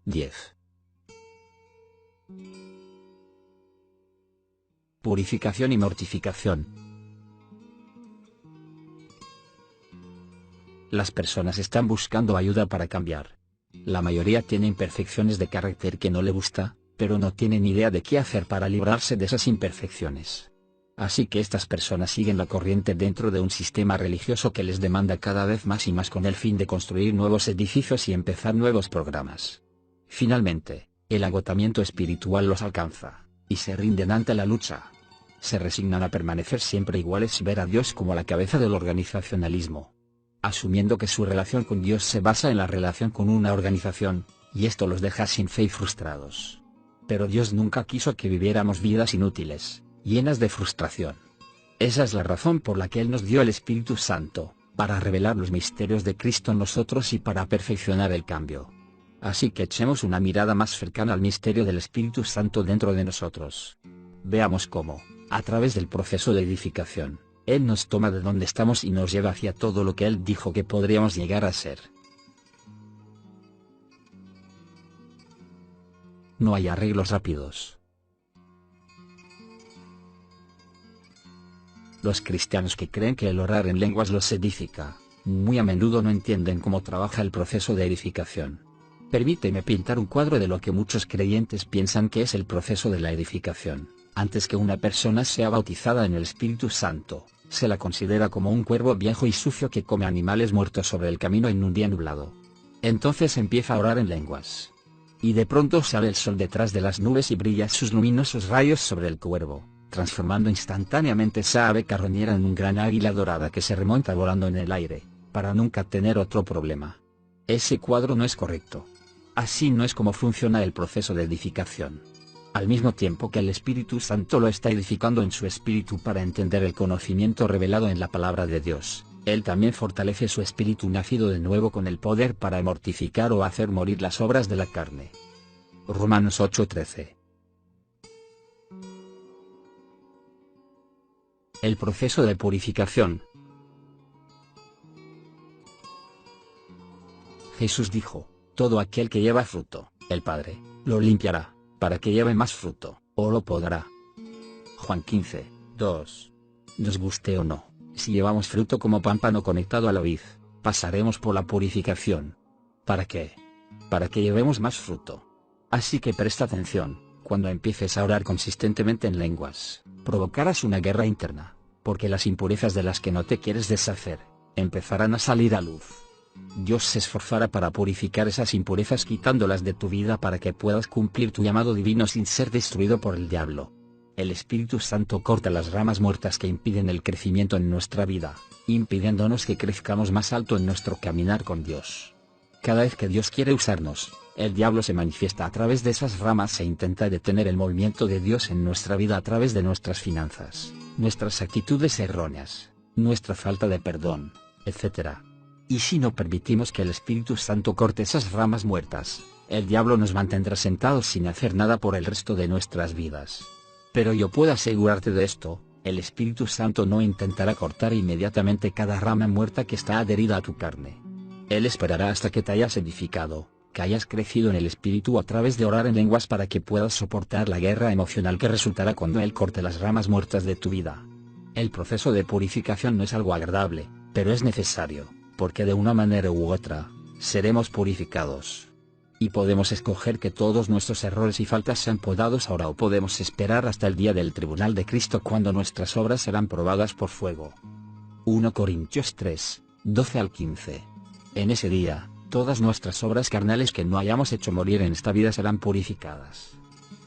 10. Purificación y mortificación. Las personas están buscando ayuda para cambiar. La mayoría tiene imperfecciones de carácter que no le gusta, pero no tienen idea de qué hacer para librarse de esas imperfecciones. Así que estas personas siguen la corriente dentro de un sistema religioso que les demanda cada vez más y más con el fin de construir nuevos edificios y empezar nuevos programas. Finalmente, el agotamiento espiritual los alcanza, y se rinden ante la lucha. Se resignan a permanecer siempre iguales y ver a Dios como la cabeza del organizacionalismo, asumiendo que su relación con Dios se basa en la relación con una organización, y esto los deja sin fe y frustrados. Pero Dios nunca quiso que viviéramos vidas inútiles, llenas de frustración. Esa es la razón por la que Él nos dio el Espíritu Santo, para revelar los misterios de Cristo en nosotros y para perfeccionar el cambio. Así que echemos una mirada más cercana al misterio del Espíritu Santo dentro de nosotros. Veamos cómo, a través del proceso de edificación, Él nos toma de donde estamos y nos lleva hacia todo lo que Él dijo que podríamos llegar a ser. No hay arreglos rápidos. Los cristianos que creen que el orar en lenguas los edifica, muy a menudo no entienden cómo trabaja el proceso de edificación. Permíteme pintar un cuadro de lo que muchos creyentes piensan que es el proceso de la edificación. Antes que una persona sea bautizada en el Espíritu Santo, se la considera como un cuervo viejo y sucio que come animales muertos sobre el camino en un día nublado. Entonces empieza a orar en lenguas. Y de pronto sale el sol detrás de las nubes y brilla sus luminosos rayos sobre el cuervo, transformando instantáneamente esa ave carroñera en un gran águila dorada que se remonta volando en el aire, para nunca tener otro problema. Ese cuadro no es correcto. Así no es como funciona el proceso de edificación. Al mismo tiempo que el Espíritu Santo lo está edificando en su espíritu para entender el conocimiento revelado en la palabra de Dios, Él también fortalece su espíritu nacido de nuevo con el poder para mortificar o hacer morir las obras de la carne. Romanos 8:13. El proceso de purificación. Jesús dijo: todo aquel que lleva fruto, el Padre lo limpiará, para que lleve más fruto, o lo podará. Juan 15:2. Nos guste o no, si llevamos fruto como pámpano conectado a la vid, pasaremos por la purificación. ¿Para qué? Para que llevemos más fruto. Así que presta atención, cuando empieces a orar consistentemente en lenguas, provocarás una guerra interna, porque las impurezas de las que no te quieres deshacer, empezarán a salir a luz. Dios se esforzará para purificar esas impurezas quitándolas de tu vida para que puedas cumplir tu llamado divino sin ser destruido por el diablo. El Espíritu Santo corta las ramas muertas que impiden el crecimiento en nuestra vida, impidiéndonos que crezcamos más alto en nuestro caminar con Dios. Cada vez que Dios quiere usarnos, el diablo se manifiesta a través de esas ramas e intenta detener el movimiento de Dios en nuestra vida a través de nuestras finanzas, nuestras actitudes erróneas, nuestra falta de perdón, etc. Y si no permitimos que el Espíritu Santo corte esas ramas muertas, el diablo nos mantendrá sentados sin hacer nada por el resto de nuestras vidas. Pero yo puedo asegurarte de esto: el Espíritu Santo no intentará cortar inmediatamente cada rama muerta que está adherida a tu carne. Él esperará hasta que te hayas edificado, que hayas crecido en el Espíritu a través de orar en lenguas para que puedas soportar la guerra emocional que resultará cuando Él corte las ramas muertas de tu vida. El proceso de purificación no es algo agradable, pero es necesario, porque de una manera u otra, seremos purificados. Y podemos escoger que todos nuestros errores y faltas sean podados ahora, o podemos esperar hasta el día del tribunal de Cristo cuando nuestras obras serán probadas por fuego. 1 Corintios 3, 12-15. En ese día, todas nuestras obras carnales que no hayamos hecho morir en esta vida serán purificadas.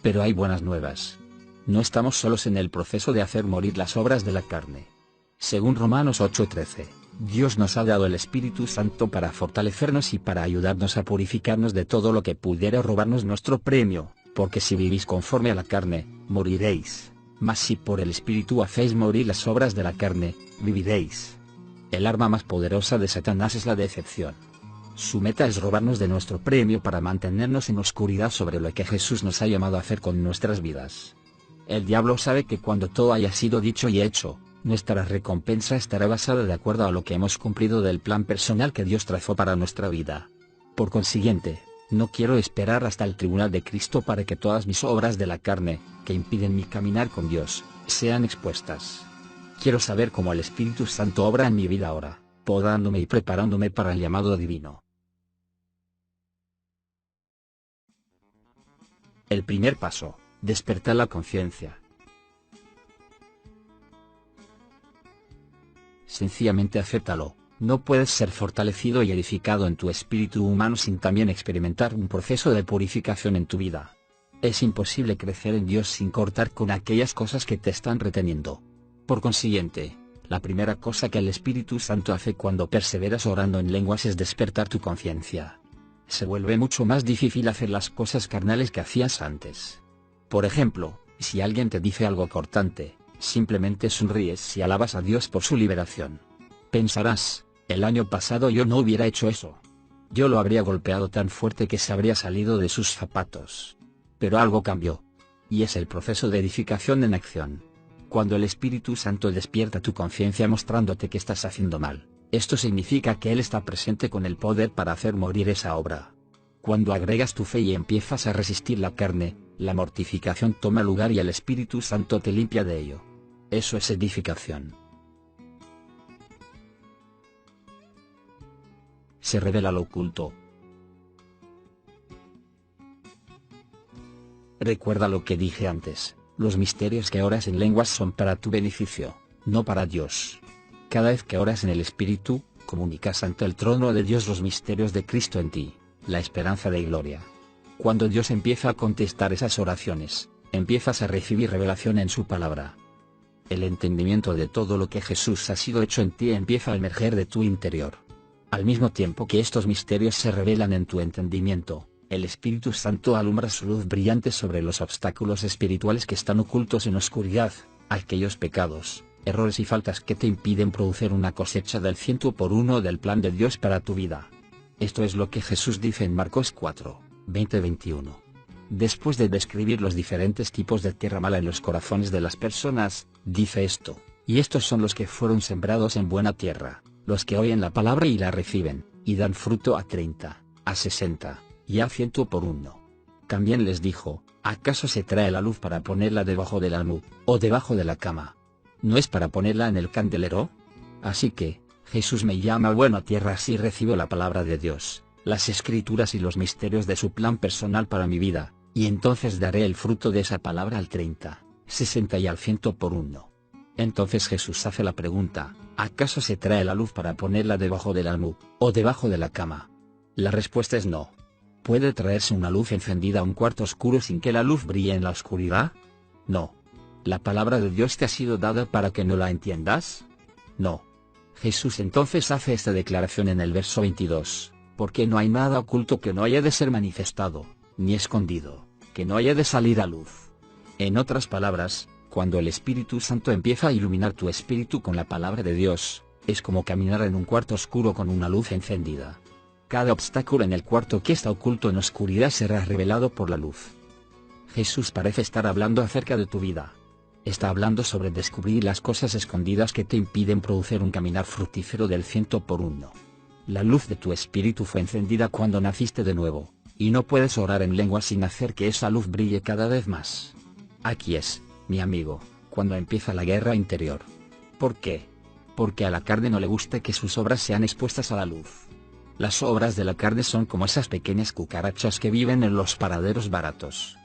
Pero hay buenas nuevas. No estamos solos en el proceso de hacer morir las obras de la carne. Según Romanos 8:13, Dios nos ha dado el Espíritu Santo para fortalecernos y para ayudarnos a purificarnos de todo lo que pudiera robarnos nuestro premio, porque si vivís conforme a la carne, moriréis, mas si por el Espíritu hacéis morir las obras de la carne, viviréis. El arma más poderosa de Satanás es la decepción. Su meta es robarnos de nuestro premio para mantenernos en oscuridad sobre lo que Jesús nos ha llamado a hacer con nuestras vidas. El diablo sabe que cuando todo haya sido dicho y hecho, nuestra recompensa estará basada de acuerdo a lo que hemos cumplido del plan personal que Dios trazó para nuestra vida. Por consiguiente, No quiero esperar hasta el tribunal de Cristo para que todas mis obras de la carne, que impiden mi caminar con Dios, sean expuestas. Quiero saber cómo el Espíritu Santo obra en mi vida ahora, podándome y preparándome para el llamado divino. El primer paso: despertar la conciencia. Sencillamente acéptalo. No puedes ser fortalecido y edificado en tu espíritu humano sin también experimentar un proceso de purificación en tu vida. Es imposible crecer en Dios sin cortar con aquellas cosas que te están reteniendo. Por consiguiente, la primera cosa que el Espíritu Santo hace cuando perseveras orando en lenguas es despertar tu conciencia. Se vuelve mucho más difícil hacer las cosas carnales que hacías antes. Por ejemplo, si alguien te dice algo cortante, simplemente sonríes y alabas a Dios por su liberación. Pensarás: el año pasado yo no hubiera hecho eso. Yo lo habría golpeado tan fuerte que se habría salido de sus zapatos. Pero algo cambió. Y es el proceso de edificación en acción. Cuando el Espíritu Santo despierta tu conciencia mostrándote que estás haciendo mal, esto significa que Él está presente con el poder para hacer morir esa obra. Cuando agregas tu fe y empiezas a resistir la carne, la mortificación toma lugar y el Espíritu Santo te limpia de ello. Eso es edificación. Se revela lo oculto. Recuerda lo que dije antes: los misterios que oras en lenguas son para tu beneficio, no para Dios. Cada vez que oras en el Espíritu, comunicas ante el trono de Dios los misterios de Cristo en ti, la esperanza de gloria. Cuando Dios empieza a contestar esas oraciones, empiezas a recibir revelación en su palabra. El entendimiento de todo lo que Jesús ha sido hecho en ti empieza a emerger de tu interior. Al mismo tiempo que estos misterios se revelan en tu entendimiento, el Espíritu Santo alumbra su luz brillante sobre los obstáculos espirituales que están ocultos en oscuridad, aquellos pecados, errores y faltas que te impiden producir una cosecha del 100% del plan de Dios para tu vida. Esto es lo que Jesús dice en Marcos 4, 20-21. Después de describir los diferentes tipos de tierra mala en los corazones de las personas, dice esto: y estos son los que fueron sembrados en buena tierra, los que oyen la palabra y la reciben, y dan fruto a 30, a 60, y a 100%. También les dijo: ¿acaso se trae la luz para ponerla debajo del almud, o debajo de la cama? ¿No es para ponerla en el candelero? Así que, Jesús me llama buena tierra si recibo la palabra de Dios, las Escrituras y los misterios de su plan personal para mi vida, y entonces daré el fruto de esa palabra al 30, 60 y al 100%. Entonces Jesús hace la pregunta: ¿acaso se trae la luz para ponerla debajo del almud, o debajo de la cama? La respuesta es no. ¿Puede traerse una luz encendida a un cuarto oscuro sin que la luz brille en la oscuridad? No. ¿La palabra de Dios te ha sido dada para que no la entiendas? No. Jesús entonces hace esta declaración en el verso 22, porque no hay nada oculto que no haya de ser manifestado, ni escondido, que no haya de salir a luz. En otras palabras, cuando el Espíritu Santo empieza a iluminar tu espíritu con la palabra de Dios, es como caminar en un cuarto oscuro con una luz encendida. Cada obstáculo en el cuarto que está oculto en oscuridad será revelado por la luz. Jesús parece estar hablando acerca de tu vida. Está hablando sobre descubrir las cosas escondidas que te impiden producir un caminar fructífero del 100%. La luz de tu espíritu fue encendida cuando naciste de nuevo, y no puedes orar en lengua sin hacer que esa luz brille cada vez más. Aquí es, mi amigo, cuando empieza la guerra interior. ¿Por qué? Porque a la carne no le gusta que sus obras sean expuestas a la luz. Las obras de la carne son como esas pequeñas cucarachas que viven en los paraderos baratos.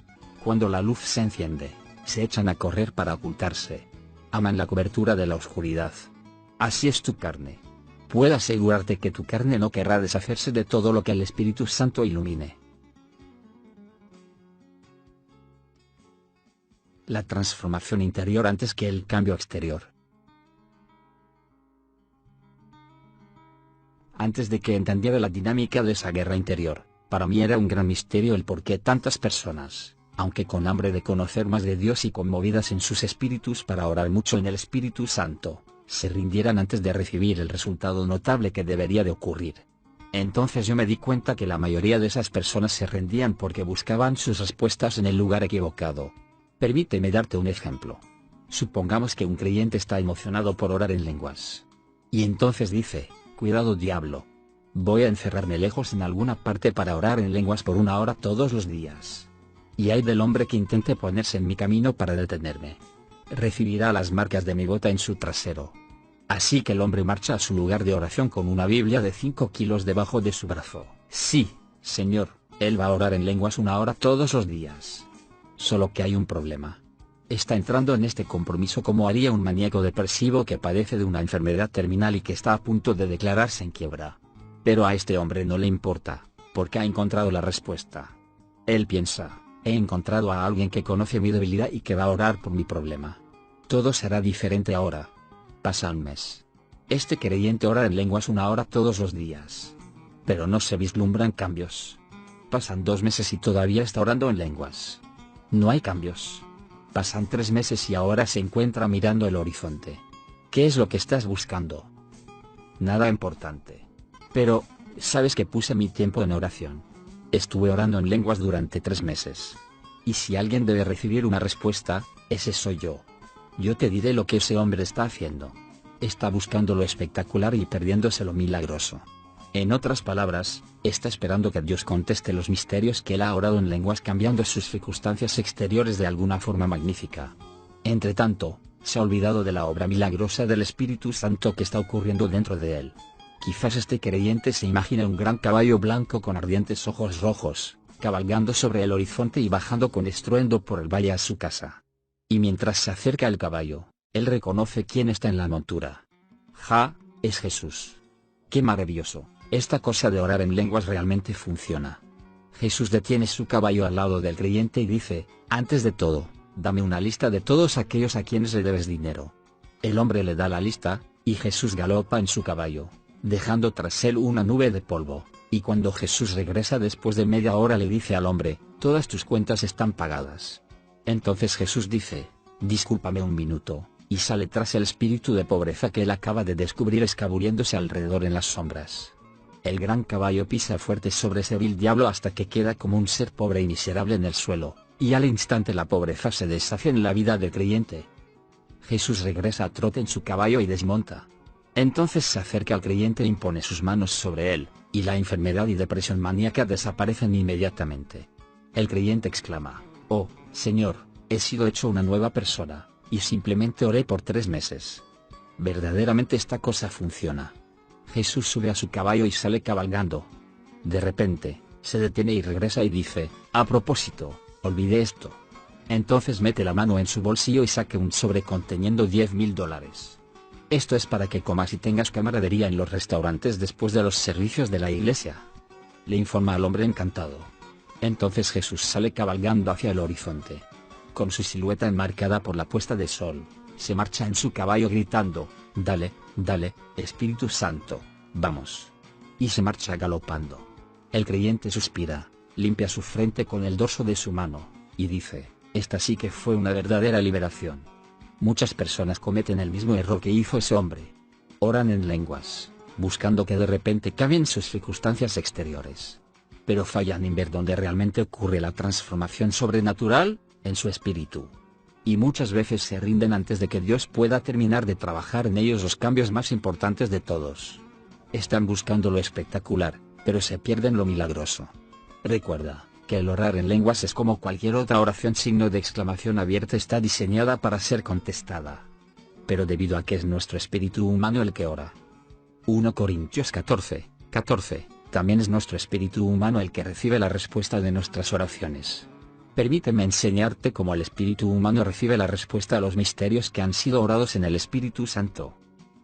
Cuando la luz se enciende, se echan a correr para ocultarse. Aman la cobertura de la oscuridad. Así es tu carne. Puedo asegurarte que tu carne no querrá deshacerse de todo lo que el Espíritu Santo ilumine. La transformación interior antes que el cambio exterior. Antes de que entendiera la dinámica de esa guerra interior, para mí era un gran misterio el por qué tantas personas, aunque con hambre de conocer más de Dios y conmovidas en sus espíritus para orar mucho en el Espíritu Santo, se rindieran antes de recibir el resultado notable que debería de ocurrir. Entonces yo me di cuenta que la mayoría de esas personas se rendían porque buscaban sus respuestas en el lugar equivocado. Permíteme darte un ejemplo. Supongamos que un creyente está emocionado por orar en lenguas. Y entonces dice: cuidado diablo. Voy a encerrarme lejos en alguna parte para orar en lenguas por 1 hora todos los días. Y ay del hombre que intente ponerse en mi camino para detenerme. Recibirá las marcas de mi bota en su trasero. Así que el hombre marcha a su lugar de oración con una Biblia de 5 kilos debajo de su brazo. Sí, Señor, él va a orar en lenguas 1 hora todos los días. Solo que hay un problema. Está entrando en este compromiso como haría un maníaco depresivo que padece de una enfermedad terminal y que está a punto de declararse en quiebra. Pero a este hombre no le importa, porque ha encontrado la respuesta. Él piensa, he encontrado a alguien que conoce mi debilidad y que va a orar por mi problema. Todo será diferente ahora. Pasa un mes. Este creyente ora en lenguas 1 hora todos los días. Pero no se vislumbran cambios. Pasan 2 meses y todavía está orando en lenguas. No hay cambios. Pasan 3 meses y ahora se encuentra mirando el horizonte. ¿Qué es lo que estás buscando? Nada importante. Pero, ¿sabes que puse mi tiempo en oración? Estuve orando en lenguas durante 3 meses. Y si alguien debe recibir una respuesta, ese soy yo. Yo te diré lo que ese hombre está haciendo. Está buscando lo espectacular y perdiéndose lo milagroso. En otras palabras, está esperando que Dios conteste los misterios que él ha orado en lenguas cambiando sus circunstancias exteriores de alguna forma magnífica. Entre tanto, se ha olvidado de la obra milagrosa del Espíritu Santo que está ocurriendo dentro de él. Quizás este creyente se imagina un gran caballo blanco con ardientes ojos rojos, cabalgando sobre el horizonte y bajando con estruendo por el valle a su casa. Y mientras se acerca el caballo, él reconoce quién está en la montura. ¡Ja! Es Jesús. ¡Qué maravilloso! Esta cosa de orar en lenguas realmente funciona. Jesús detiene su caballo al lado del creyente y dice, antes de todo, dame una lista de todos aquellos a quienes le debes dinero. El hombre le da la lista, y Jesús galopa en su caballo, dejando tras él una nube de polvo, y cuando Jesús regresa después de media hora le dice al hombre, todas tus cuentas están pagadas. Entonces Jesús dice, discúlpame un minuto, y sale tras el espíritu de pobreza que él acaba de descubrir escabulléndose alrededor en las sombras. El gran caballo pisa fuerte sobre ese vil diablo hasta que queda como un ser pobre y miserable en el suelo, y al instante la pobreza se deshace en la vida del creyente. Jesús regresa a trote en su caballo y desmonta. Entonces se acerca al creyente e impone sus manos sobre él, y la enfermedad y depresión maníaca desaparecen inmediatamente. El creyente exclama, oh, Señor, he sido hecho una nueva persona, y simplemente oré por 3 meses. Verdaderamente esta cosa funciona. Jesús sube a su caballo y sale cabalgando. De repente, se detiene y regresa y dice, a propósito, olvidé esto. Entonces mete la mano en su bolsillo y saca un sobre conteniendo $10,000. Esto es para que comas y tengas camaradería en los restaurantes después de los servicios de la iglesia. Le informa al hombre encantado. Entonces Jesús sale cabalgando hacia el horizonte. Con su silueta enmarcada por la puesta de sol, se marcha en su caballo gritando, dale, dale, Espíritu Santo, vamos. Y se marcha galopando. El creyente suspira, limpia su frente con el dorso de su mano, y dice, esta sí que fue una verdadera liberación. Muchas personas cometen el mismo error que hizo ese hombre. Oran en lenguas, buscando que de repente cambien sus circunstancias exteriores. Pero fallan en ver dónde realmente ocurre la transformación sobrenatural, en su espíritu. Y muchas veces se rinden antes de que Dios pueda terminar de trabajar en ellos los cambios más importantes de todos. Están buscando lo espectacular, pero se pierden lo milagroso. Recuerda, que el orar en lenguas es como cualquier otra oración signo de exclamación abierta está diseñada para ser contestada. Pero debido a que es nuestro espíritu humano el que ora. 1 Corintios 14, también es nuestro espíritu humano el que recibe la respuesta de nuestras oraciones. Permíteme enseñarte cómo el espíritu humano recibe la respuesta a los misterios que han sido orados en el Espíritu Santo.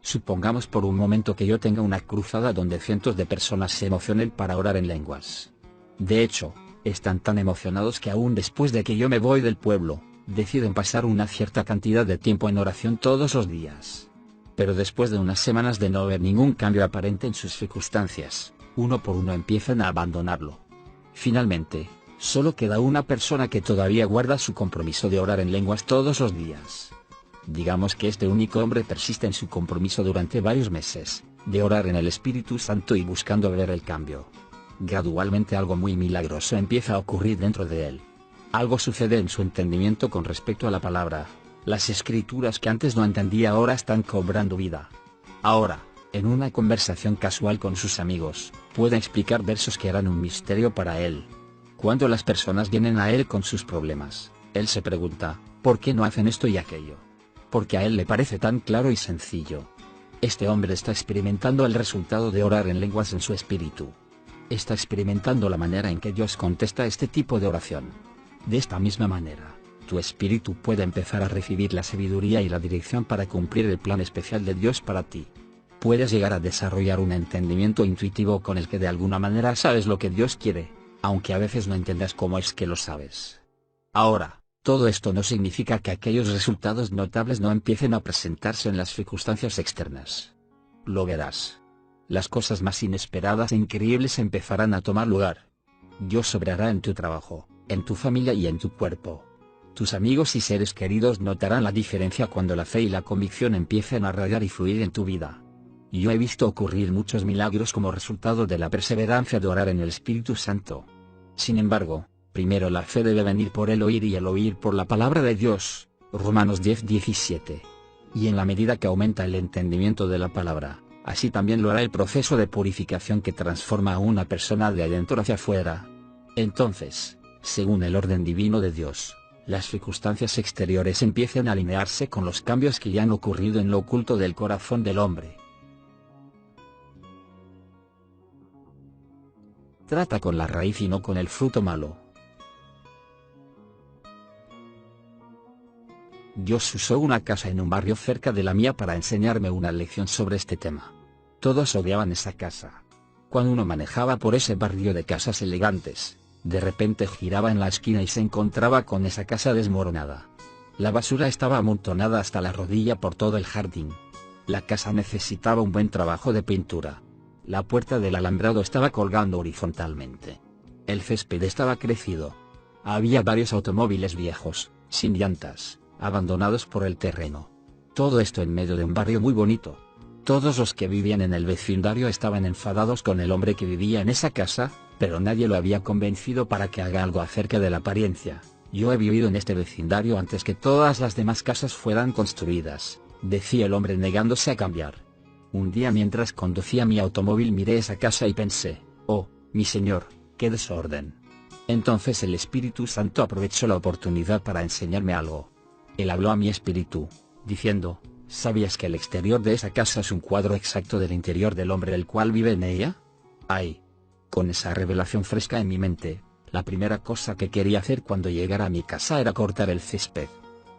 Supongamos por un momento que yo tenga una cruzada donde cientos de personas se emocionen para orar en lenguas. De hecho, están tan emocionados que aún después de que yo me voy del pueblo, deciden pasar una cierta cantidad de tiempo en oración todos los días. Pero después de unas semanas de no ver ningún cambio aparente en sus circunstancias, uno por uno empiezan a abandonarlo. Finalmente, solo queda una persona que todavía guarda su compromiso de orar en lenguas todos los días. Digamos que este único hombre persiste en su compromiso durante varios meses, de orar en el Espíritu Santo y buscando ver el cambio. Gradualmente algo muy milagroso empieza a ocurrir dentro de él. Algo sucede en su entendimiento con respecto a la palabra. Las escrituras que antes no entendía ahora están cobrando vida. Ahora, En una conversación casual con sus amigos, puede explicar versos que eran un misterio para él. Cuando las personas vienen a él con sus problemas, él se pregunta, ¿por qué no hacen esto y aquello? Porque a él le parece tan claro y sencillo. Este hombre está experimentando el resultado de orar en lenguas en su espíritu. Está experimentando la manera en que Dios contesta este tipo de oración. De esta misma manera, tu espíritu puede empezar a recibir la sabiduría y la dirección para cumplir el plan especial de Dios para ti. Puedes llegar a desarrollar un entendimiento intuitivo con el que de alguna manera sabes lo que Dios quiere, aunque a veces no entiendas cómo es que lo sabes. Ahora, todo esto no significa que aquellos resultados notables no empiecen a presentarse en las circunstancias externas. Lo verás. Las cosas más inesperadas e increíbles empezarán a tomar lugar. Dios obrará en tu trabajo, en tu familia y en tu cuerpo. Tus amigos y seres queridos notarán la diferencia cuando la fe y la convicción empiecen a radiar y fluir en tu vida. Yo he visto ocurrir muchos milagros como resultado de la perseverancia de orar en el Espíritu Santo. Sin embargo, primero la fe debe venir por el oír y el oír por la palabra de Dios, Romanos 10:17. Y en la medida que aumenta el entendimiento de la palabra, así también lo hará el proceso de purificación que transforma a una persona de adentro hacia afuera. Entonces, según el orden divino de Dios, las circunstancias exteriores empiezan a alinearse con los cambios que ya han ocurrido en lo oculto del corazón del hombre. Trata con la raíz y no con el fruto malo. Dios usó una casa en un barrio cerca de la mía para enseñarme una lección sobre este tema. Todos odiaban esa casa. Cuando uno manejaba por ese barrio de casas elegantes, de repente giraba en la esquina y se encontraba con esa casa desmoronada. La basura estaba amontonada hasta la rodilla por todo el jardín. La casa necesitaba un buen trabajo de pintura. La puerta del alambrado estaba colgando horizontalmente. El césped estaba crecido. Había varios automóviles viejos, sin llantas, abandonados por el terreno. Todo esto en medio de un barrio muy bonito. Todos los que vivían en el vecindario estaban enfadados con el hombre que vivía en esa casa, pero nadie lo había convencido para que haga algo acerca de la apariencia. Yo he vivido en este vecindario antes que todas las demás casas fueran construidas, decía el hombre negándose a cambiar. Un día mientras conducía mi automóvil miré esa casa y pensé, oh, mi Señor, qué desorden. Entonces el Espíritu Santo aprovechó la oportunidad para enseñarme algo. Él habló a mi espíritu, diciendo, ¿sabías que el exterior de esa casa es un cuadro exacto del interior del hombre el cual vive en ella? Ay. Con esa revelación fresca en mi mente, la primera cosa que quería hacer cuando llegara a mi casa era cortar el césped.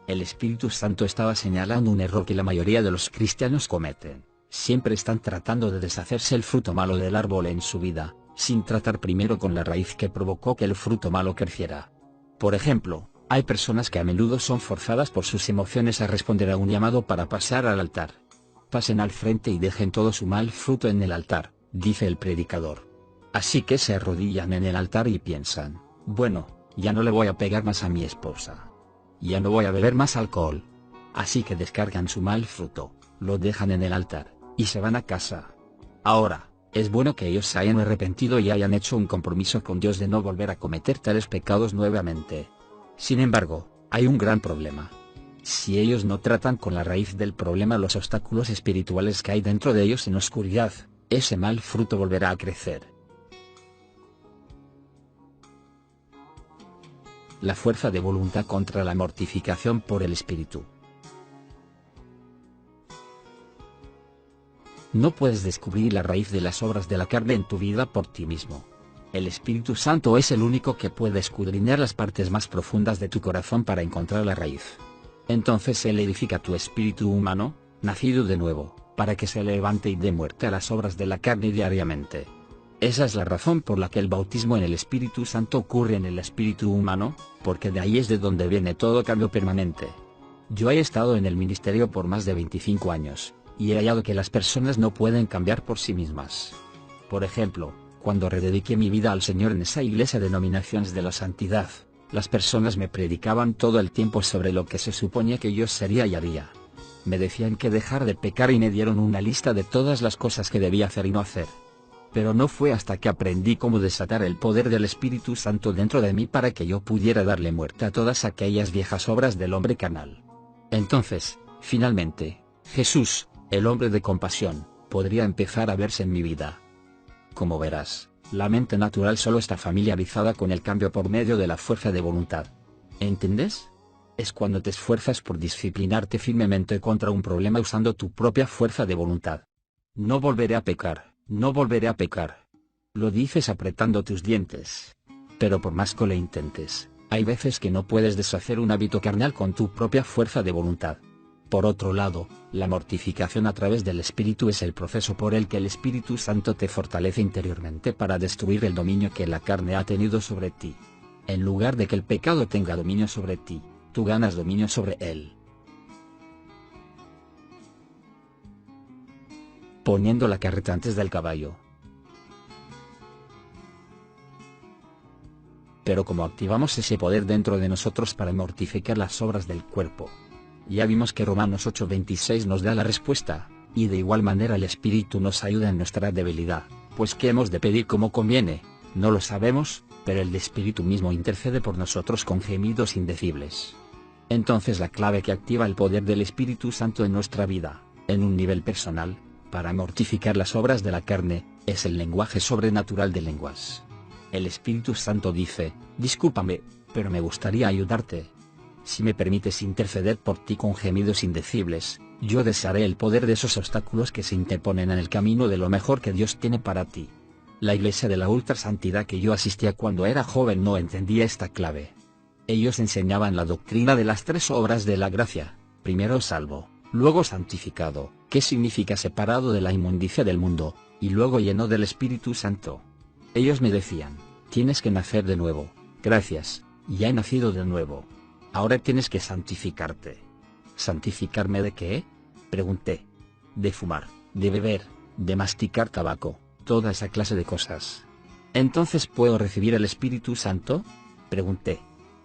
El Espíritu Santo estaba señalando un error que la mayoría de los cristianos cometen. Siempre están tratando de deshacerse el fruto malo del árbol en su vida, sin tratar primero con la raíz que provocó que el fruto malo creciera. Por ejemplo, hay personas que a menudo son forzadas por sus emociones a responder a un llamado para pasar al altar. Pasen al frente y dejen todo su mal fruto en el altar, dice el predicador. Así que se arrodillan en el altar y piensan, bueno, ya no le voy a pegar más a mi esposa. Ya no voy a beber más alcohol. Así que descargan su mal fruto, lo dejan en el altar, y se van a casa. Ahora, es bueno que ellos se hayan arrepentido y hayan hecho un compromiso con Dios de no volver a cometer tales pecados nuevamente. Sin embargo, hay un gran problema. Si ellos no tratan con la raíz del problema los obstáculos espirituales que hay dentro de ellos en oscuridad, ese mal fruto volverá a crecer. La fuerza de voluntad contra la mortificación por el Espíritu. No puedes descubrir la raíz de las obras de la carne en tu vida por ti mismo. El Espíritu Santo es el único que puede escudriñar las partes más profundas de tu corazón para encontrar la raíz. Entonces Él edifica tu espíritu humano, nacido de nuevo, para que se levante y dé muerte a las obras de la carne diariamente. Esa es la razón por la que el bautismo en el Espíritu Santo ocurre en el espíritu humano, porque de ahí es de donde viene todo cambio permanente. Yo he estado en el ministerio por más de 25 años. Y he hallado que las personas no pueden cambiar por sí mismas. Por ejemplo, cuando redediqué mi vida al Señor en esa iglesia de Denominaciones de la Santidad, las personas me predicaban todo el tiempo sobre lo que se suponía que yo sería y haría. Me decían que dejar de pecar y me dieron una lista de todas las cosas que debía hacer y no hacer. Pero no fue hasta que aprendí cómo desatar el poder del Espíritu Santo dentro de mí para que yo pudiera darle muerte a todas aquellas viejas obras del hombre carnal. Entonces, finalmente, Jesús, el hombre de compasión, podría empezar a verse en mi vida. Como verás, la mente natural solo está familiarizada con el cambio por medio de la fuerza de voluntad. ¿Entiendes? Es cuando te esfuerzas por disciplinarte firmemente contra un problema usando tu propia fuerza de voluntad. No volveré a pecar, no volveré a pecar. Lo dices apretando tus dientes. Pero por más que lo intentes, hay veces que no puedes deshacer un hábito carnal con tu propia fuerza de voluntad. Por otro lado, la mortificación a través del Espíritu es el proceso por el que el Espíritu Santo te fortalece interiormente para destruir el dominio que la carne ha tenido sobre ti. En lugar de que el pecado tenga dominio sobre ti, tú ganas dominio sobre él. Poniendo la carreta antes del caballo. Pero ¿cómo activamos ese poder dentro de nosotros para mortificar las obras del cuerpo? Ya vimos que Romanos 8:26 nos da la respuesta, y de igual manera el Espíritu nos ayuda en nuestra debilidad, pues ¿qué hemos de pedir como conviene? No lo sabemos, pero el Espíritu mismo intercede por nosotros con gemidos indecibles. Entonces la clave que activa el poder del Espíritu Santo en nuestra vida, en un nivel personal, para mortificar las obras de la carne, es el lenguaje sobrenatural de lenguas. El Espíritu Santo dice: discúlpame, pero me gustaría ayudarte. Si me permites interceder por ti con gemidos indecibles, yo desearé el poder de esos obstáculos que se interponen en el camino de lo mejor que Dios tiene para ti. La iglesia de la ultra santidad que yo asistía cuando era joven no entendía esta clave. Ellos enseñaban la doctrina de las 3 obras de la gracia: primero salvo, luego santificado, que significa separado de la inmundicia del mundo, y luego lleno del Espíritu Santo. Ellos me decían: tienes que nacer de nuevo. Gracias, ya he nacido de nuevo. Ahora tienes que santificarte. ¿Santificarme de qué?, pregunté. De fumar, de beber, de masticar tabaco, toda esa clase de cosas. ¿Entonces puedo recibir el Espíritu Santo?, pregunté.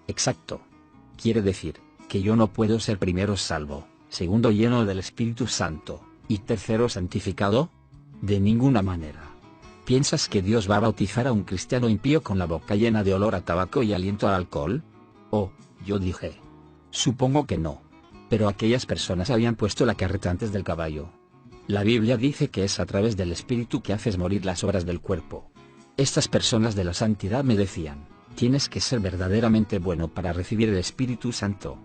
Exacto. Quiere decir, que yo no puedo ser primero salvo, segundo lleno del Espíritu Santo, y tercero santificado? De ninguna manera. ¿Piensas que Dios va a bautizar a un cristiano impío con la boca llena de olor a tabaco y aliento a alcohol? Oh, yo dije. Supongo que no. Pero aquellas personas habían puesto la carreta antes del caballo. La Biblia dice que es a través del Espíritu que haces morir las obras del cuerpo. Estas personas de la santidad me decían: tienes que ser verdaderamente bueno para recibir el Espíritu Santo.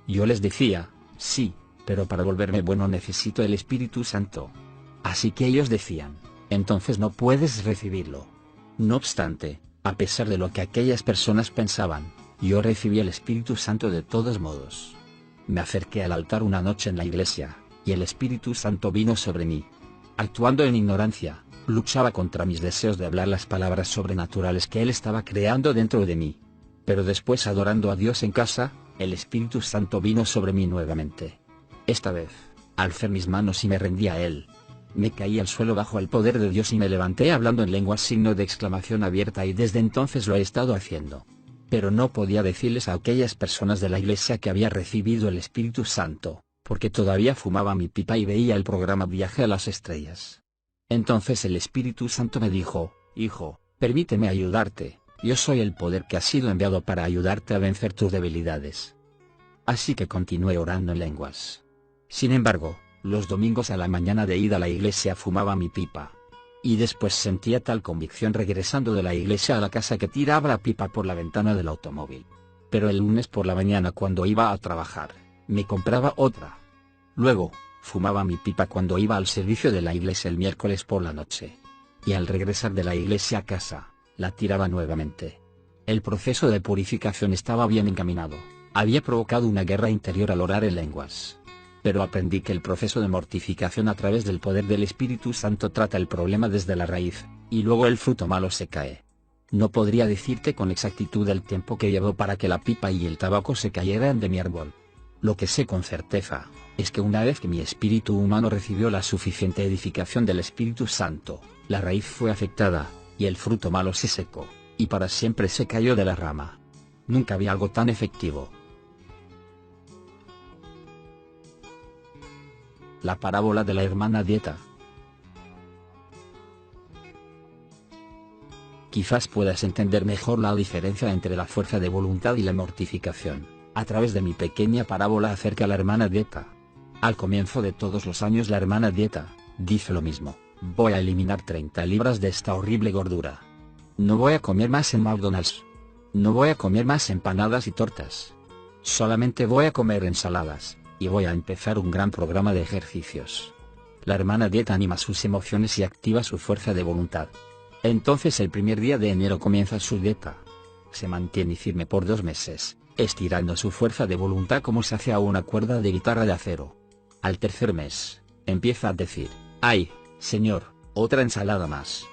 Yo les decía: sí, pero para volverme bueno necesito el Espíritu Santo. Así que ellos decían: entonces no puedes recibirlo. No obstante, a pesar de lo que aquellas personas pensaban, yo recibí el Espíritu Santo de todos modos. Me acerqué al altar una noche en la iglesia, y el Espíritu Santo vino sobre mí. Actuando en ignorancia, luchaba contra mis deseos de hablar las palabras sobrenaturales que Él estaba creando dentro de mí. Pero después, adorando a Dios en casa, el Espíritu Santo vino sobre mí nuevamente. Esta vez, alcé mis manos y me rendí a Él. Me caí al suelo bajo el poder de Dios y me levanté hablando en lenguas, signo de exclamación abierta, y desde entonces lo he estado haciendo. Pero no podía decirles a aquellas personas de la iglesia que había recibido el Espíritu Santo, porque todavía fumaba mi pipa y veía el programa Viaje a las Estrellas. Entonces el Espíritu Santo me dijo: hijo, permíteme ayudarte, yo soy el poder que ha sido enviado para ayudarte a vencer tus debilidades. Así que continué orando en lenguas. Sin embargo, los domingos a la mañana de ida a la iglesia fumaba mi pipa. Y después sentía tal convicción regresando de la iglesia a la casa que tiraba la pipa por la ventana del automóvil. Pero el lunes por la mañana, cuando iba a trabajar, me compraba otra. Luego, fumaba mi pipa cuando iba al servicio de la iglesia el miércoles por la noche. Y al regresar de la iglesia a casa, la tiraba nuevamente. El proceso de purificación estaba bien encaminado. Había provocado una guerra interior al orar en lenguas. Pero aprendí que el proceso de mortificación a través del poder del Espíritu Santo trata el problema desde la raíz, y luego el fruto malo se cae. No podría decirte con exactitud el tiempo que llevó para que la pipa y el tabaco se cayeran de mi árbol. Lo que sé con certeza, es que una vez que mi espíritu humano recibió la suficiente edificación del Espíritu Santo, la raíz fue afectada, y el fruto malo se secó, y para siempre se cayó de la rama. Nunca vi algo tan efectivo. La parábola de la hermana dieta. Quizás puedas entender mejor la diferencia entre la fuerza de voluntad y la mortificación, a través de mi pequeña parábola acerca de la hermana dieta. Al comienzo de todos los años, la hermana dieta, dice lo mismo: voy a eliminar 30 libras de esta horrible gordura. No voy a comer más en McDonald's. No voy a comer más empanadas y tortas. Solamente voy a comer ensaladas, y voy a empezar un gran programa de ejercicios. La hermana dieta anima sus emociones y activa su fuerza de voluntad. Entonces el primer día de enero comienza su dieta. Se mantiene firme por 2 meses, estirando su fuerza de voluntad como se hace a una cuerda de guitarra de acero. Al tercer mes, empieza a decir: ¡ay, señor, otra ensalada más!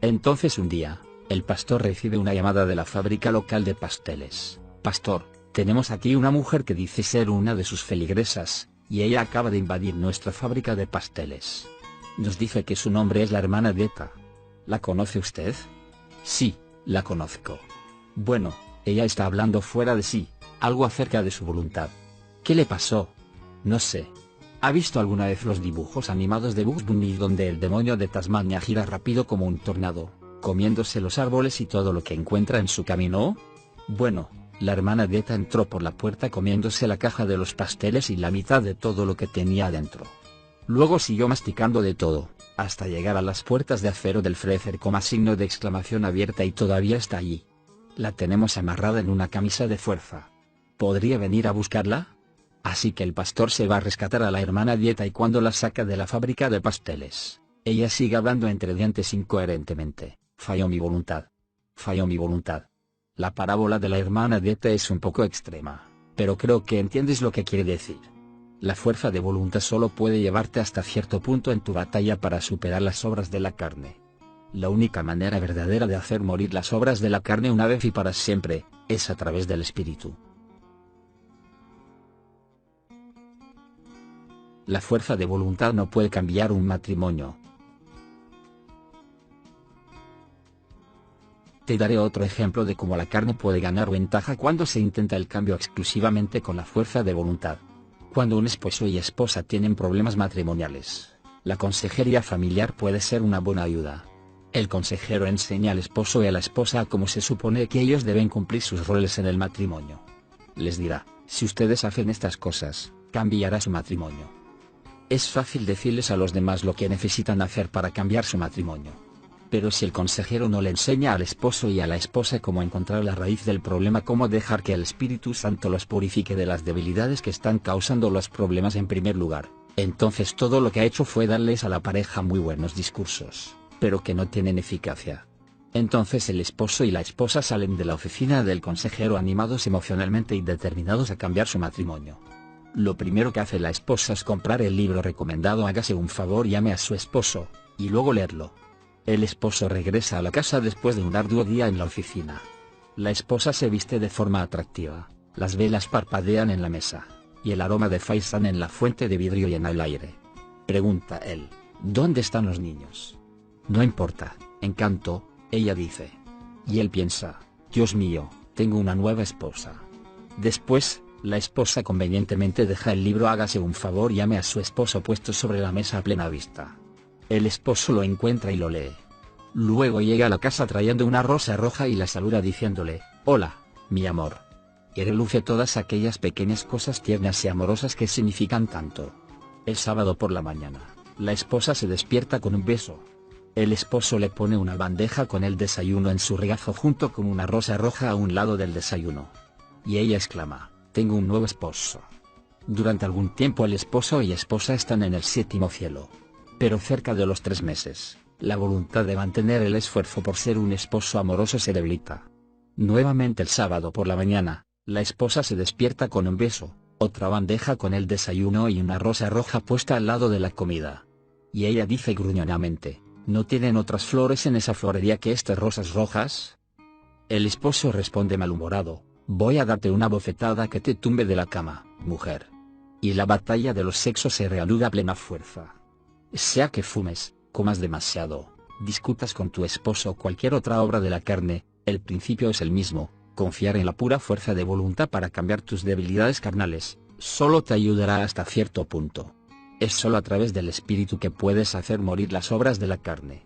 Entonces un día, el pastor recibe una llamada de la fábrica local de pasteles. Pastor, tenemos aquí una mujer que dice ser una de sus feligresas, y ella acaba de invadir nuestra fábrica de pasteles. Nos dice que su nombre es la hermana dieta. ¿La conoce usted? Sí, la conozco. Bueno, ella está hablando fuera de sí, algo acerca de su voluntad. ¿Qué le pasó? No sé. ¿Ha visto alguna vez los dibujos animados de Bugs Bunny donde el demonio de Tasmania gira rápido como un tornado, comiéndose los árboles y todo lo que encuentra en su camino? Bueno, la hermana dieta entró por la puerta comiéndose la caja de los pasteles y la mitad de todo lo que tenía adentro. Luego siguió masticando de todo, hasta llegar a las puertas de acero del freezer con signo de exclamación abierta y todavía está allí. La tenemos amarrada en una camisa de fuerza. ¿Podría venir a buscarla? Así que el pastor se va a rescatar a la hermana dieta y cuando la saca de la fábrica de pasteles, ella sigue hablando entre dientes incoherentemente: falló mi voluntad. Falló mi voluntad. La parábola de la hermana dieta es un poco extrema, pero creo que entiendes lo que quiere decir. La fuerza de voluntad solo puede llevarte hasta cierto punto en tu batalla para superar las obras de la carne. La única manera verdadera de hacer morir las obras de la carne una vez y para siempre, es a través del Espíritu. La fuerza de voluntad no puede cambiar un matrimonio. Te daré otro ejemplo de cómo la carne puede ganar ventaja cuando se intenta el cambio exclusivamente con la fuerza de voluntad. Cuando un esposo y esposa tienen problemas matrimoniales, la consejería familiar puede ser una buena ayuda. El consejero enseña al esposo y a la esposa cómo se supone que ellos deben cumplir sus roles en el matrimonio. Les dirá: si ustedes hacen estas cosas, cambiará su matrimonio. Es fácil decirles a los demás lo que necesitan hacer para cambiar su matrimonio. Pero si el consejero no le enseña al esposo y a la esposa cómo encontrar la raíz del problema, cómo dejar que el Espíritu Santo los purifique de las debilidades que están causando los problemas en primer lugar, entonces todo lo que ha hecho fue darles a la pareja muy buenos discursos, pero que no tienen eficacia. Entonces el esposo y la esposa salen de la oficina del consejero animados emocionalmente y determinados a cambiar su matrimonio. Lo primero que hace la esposa es comprar el libro recomendado Hágase un favor, llame a su esposo, y luego leerlo. El esposo regresa a la casa después de un arduo día en la oficina. La esposa se viste de forma atractiva, las velas parpadean en la mesa, y el aroma de faisán en la fuente de vidrio llena el aire. Pregunta él: ¿dónde están los niños? No importa, encanto, ella dice. Y él piensa: Dios mío, tengo una nueva esposa. Después, la esposa convenientemente deja el libro Hágase un favor, llame a su esposo puesto sobre la mesa a plena vista. El esposo lo encuentra y lo lee. Luego llega a la casa trayendo una rosa roja y la saluda diciéndole: hola, mi amor. Y reluce todas aquellas pequeñas cosas tiernas y amorosas que significan tanto. El sábado por la mañana, la esposa se despierta con un beso. El esposo le pone una bandeja con el desayuno en su regazo junto con una rosa roja a un lado del desayuno. Y ella exclama: tengo un nuevo esposo. Durante algún tiempo el esposo y esposa están en el 7º cielo. Pero cerca de los 3 meses, la voluntad de mantener el esfuerzo por ser un esposo amoroso se debilita. Nuevamente el sábado por la mañana, la esposa se despierta con un beso, otra bandeja con el desayuno y una rosa roja puesta al lado de la comida. Y ella dice gruñonamente: ¿no tienen otras flores en esa florería que estas rosas rojas? El esposo responde malhumorado: voy a darte una bofetada que te tumbe de la cama, mujer. Y la batalla de los sexos se reanuda a plena fuerza. Sea que fumes, comas demasiado, discutas con tu esposo o cualquier otra obra de la carne, el principio es el mismo: confiar en la pura fuerza de voluntad para cambiar tus debilidades carnales, solo te ayudará hasta cierto punto. Es solo a través del Espíritu que puedes hacer morir las obras de la carne.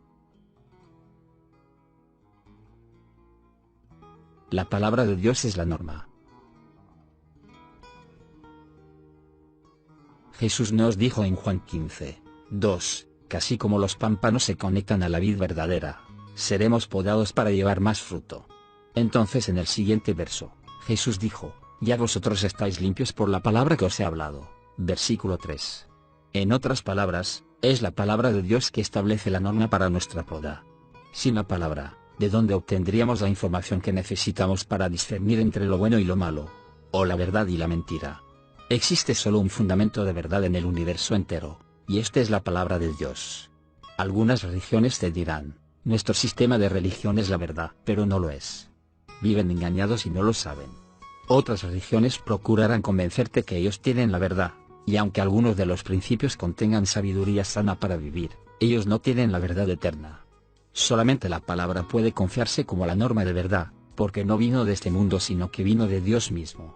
La palabra de Dios es la norma. Jesús nos dijo en Juan 15:2, que así como los pámpanos se conectan a la vid verdadera, seremos podados para llevar más fruto. Entonces en el siguiente verso, Jesús dijo, ya vosotros estáis limpios por la palabra que os he hablado. Versículo 3. En otras palabras, es la palabra de Dios que establece la norma para nuestra poda. Sin la palabra, ¿de dónde obtendríamos la información que necesitamos para discernir entre lo bueno y lo malo? O la verdad y la mentira. Existe solo un fundamento de verdad en el universo entero, y esta es la palabra de Dios. Algunas religiones te dirán, nuestro sistema de religión es la verdad, pero no lo es. Viven engañados y no lo saben. Otras religiones procurarán convencerte que ellos tienen la verdad, y aunque algunos de los principios contengan sabiduría sana para vivir, ellos no tienen la verdad eterna. Solamente la palabra puede confiarse como la norma de verdad, porque no vino de este mundo sino que vino de Dios mismo.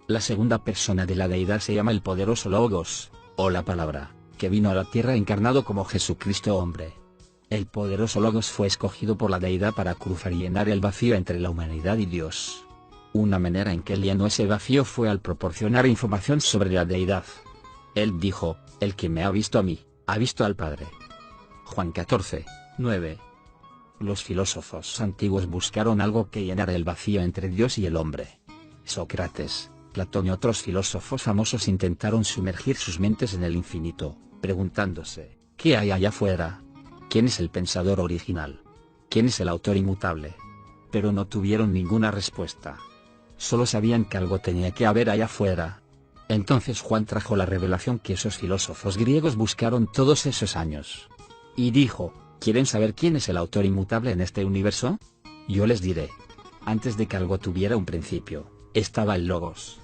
La segunda persona de la deidad se llama el poderoso Logos, o la palabra, que vino a la tierra encarnado como Jesucristo hombre. El poderoso Logos fue escogido por la deidad para cruzar y llenar el vacío entre la humanidad y Dios. Una manera en que él llenó ese vacío fue al proporcionar información sobre la deidad. Él dijo, el que me ha visto a mí, ha visto al Padre. Juan 14, 9. Los filósofos antiguos buscaron algo que llenara el vacío entre Dios y el hombre. Sócrates, Platón y otros filósofos famosos intentaron sumergir sus mentes en el infinito, preguntándose, ¿qué hay allá afuera? ¿Quién es el pensador original? ¿Quién es el autor inmutable? Pero no tuvieron ninguna respuesta. Solo sabían que algo tenía que haber allá afuera. Entonces Juan trajo la revelación que esos filósofos griegos buscaron todos esos años. Y dijo, ¿quieren saber quién es el autor inmutable en este universo? Yo les diré. Antes de que algo tuviera un principio, estaba el Logos.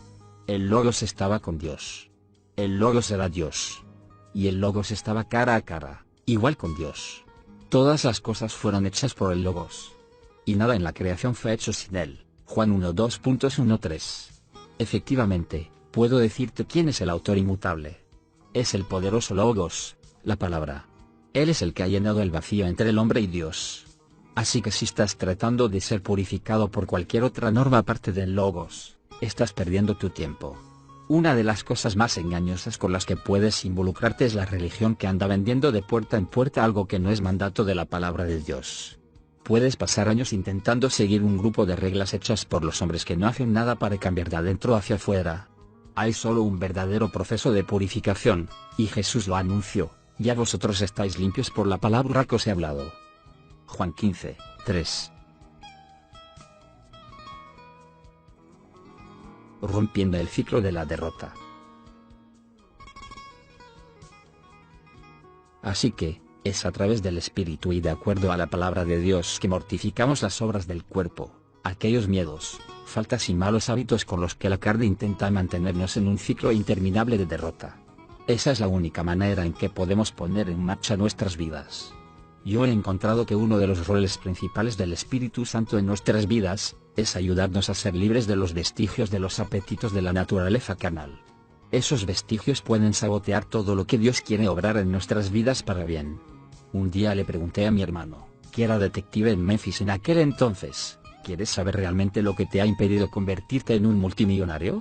El Logos estaba con Dios. El Logos era Dios. Y el Logos estaba cara a cara, igual con Dios. Todas las cosas fueron hechas por el Logos. Y nada en la creación fue hecho sin él. Juan 1:2.13. Efectivamente, puedo decirte quién es el autor inmutable. Es el poderoso Logos, la palabra. Él es el que ha llenado el vacío entre el hombre y Dios. Así que si estás tratando de ser purificado por cualquier otra norma aparte del Logos, estás perdiendo tu tiempo. Una de las cosas más engañosas con las que puedes involucrarte es la religión que anda vendiendo de puerta en puerta algo que no es mandato de la palabra de Dios. Puedes pasar años intentando seguir un grupo de reglas hechas por los hombres que no hacen nada para cambiar de adentro hacia afuera. Hay solo un verdadero proceso de purificación, y Jesús lo anunció, ya vosotros estáis limpios por la palabra que os he hablado. Juan 15, 3. Rompiendo el ciclo de la derrota. Así que, es a través del Espíritu y de acuerdo a la palabra de Dios que mortificamos las obras del cuerpo, aquellos miedos, faltas y malos hábitos con los que la carne intenta mantenernos en un ciclo interminable de derrota. Esa es la única manera en que podemos poner en marcha nuestras vidas. Yo he encontrado que uno de los roles principales del Espíritu Santo en nuestras vidas, es ayudarnos a ser libres de los vestigios de los apetitos de la naturaleza carnal. Esos vestigios pueden sabotear todo lo que Dios quiere obrar en nuestras vidas para bien. Un día le pregunté a mi hermano, que era detective en Memphis en aquel entonces, ¿quieres saber realmente lo que te ha impedido convertirte en un multimillonario?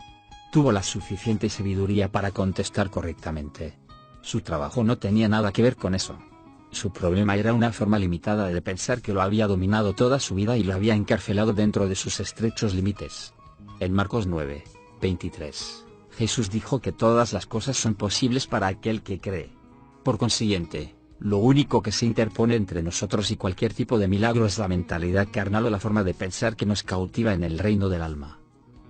Tuvo la suficiente sabiduría para contestar correctamente. Su trabajo no tenía nada que ver con eso. Su problema era una forma limitada de pensar que lo había dominado toda su vida y lo había encarcelado dentro de sus estrechos límites. En Marcos 9, 23, Jesús dijo que todas las cosas son posibles para aquel que cree. Por consiguiente, lo único que se interpone entre nosotros y cualquier tipo de milagro es la mentalidad carnal o la forma de pensar que nos cautiva en el reino del alma.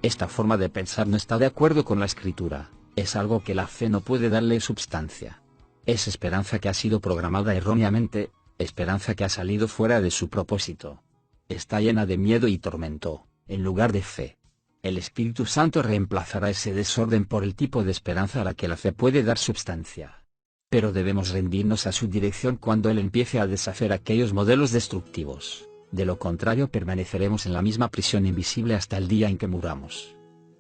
Esta forma de pensar no está de acuerdo con la Escritura, es algo que la fe no puede darle substancia. Es esperanza que ha sido programada erróneamente, esperanza que ha salido fuera de su propósito. Está llena de miedo y tormento, en lugar de fe. El Espíritu Santo reemplazará ese desorden por el tipo de esperanza a la que la fe puede dar substancia. Pero debemos rendirnos a su dirección cuando Él empiece a deshacer aquellos modelos destructivos, de lo contrario permaneceremos en la misma prisión invisible hasta el día en que muramos.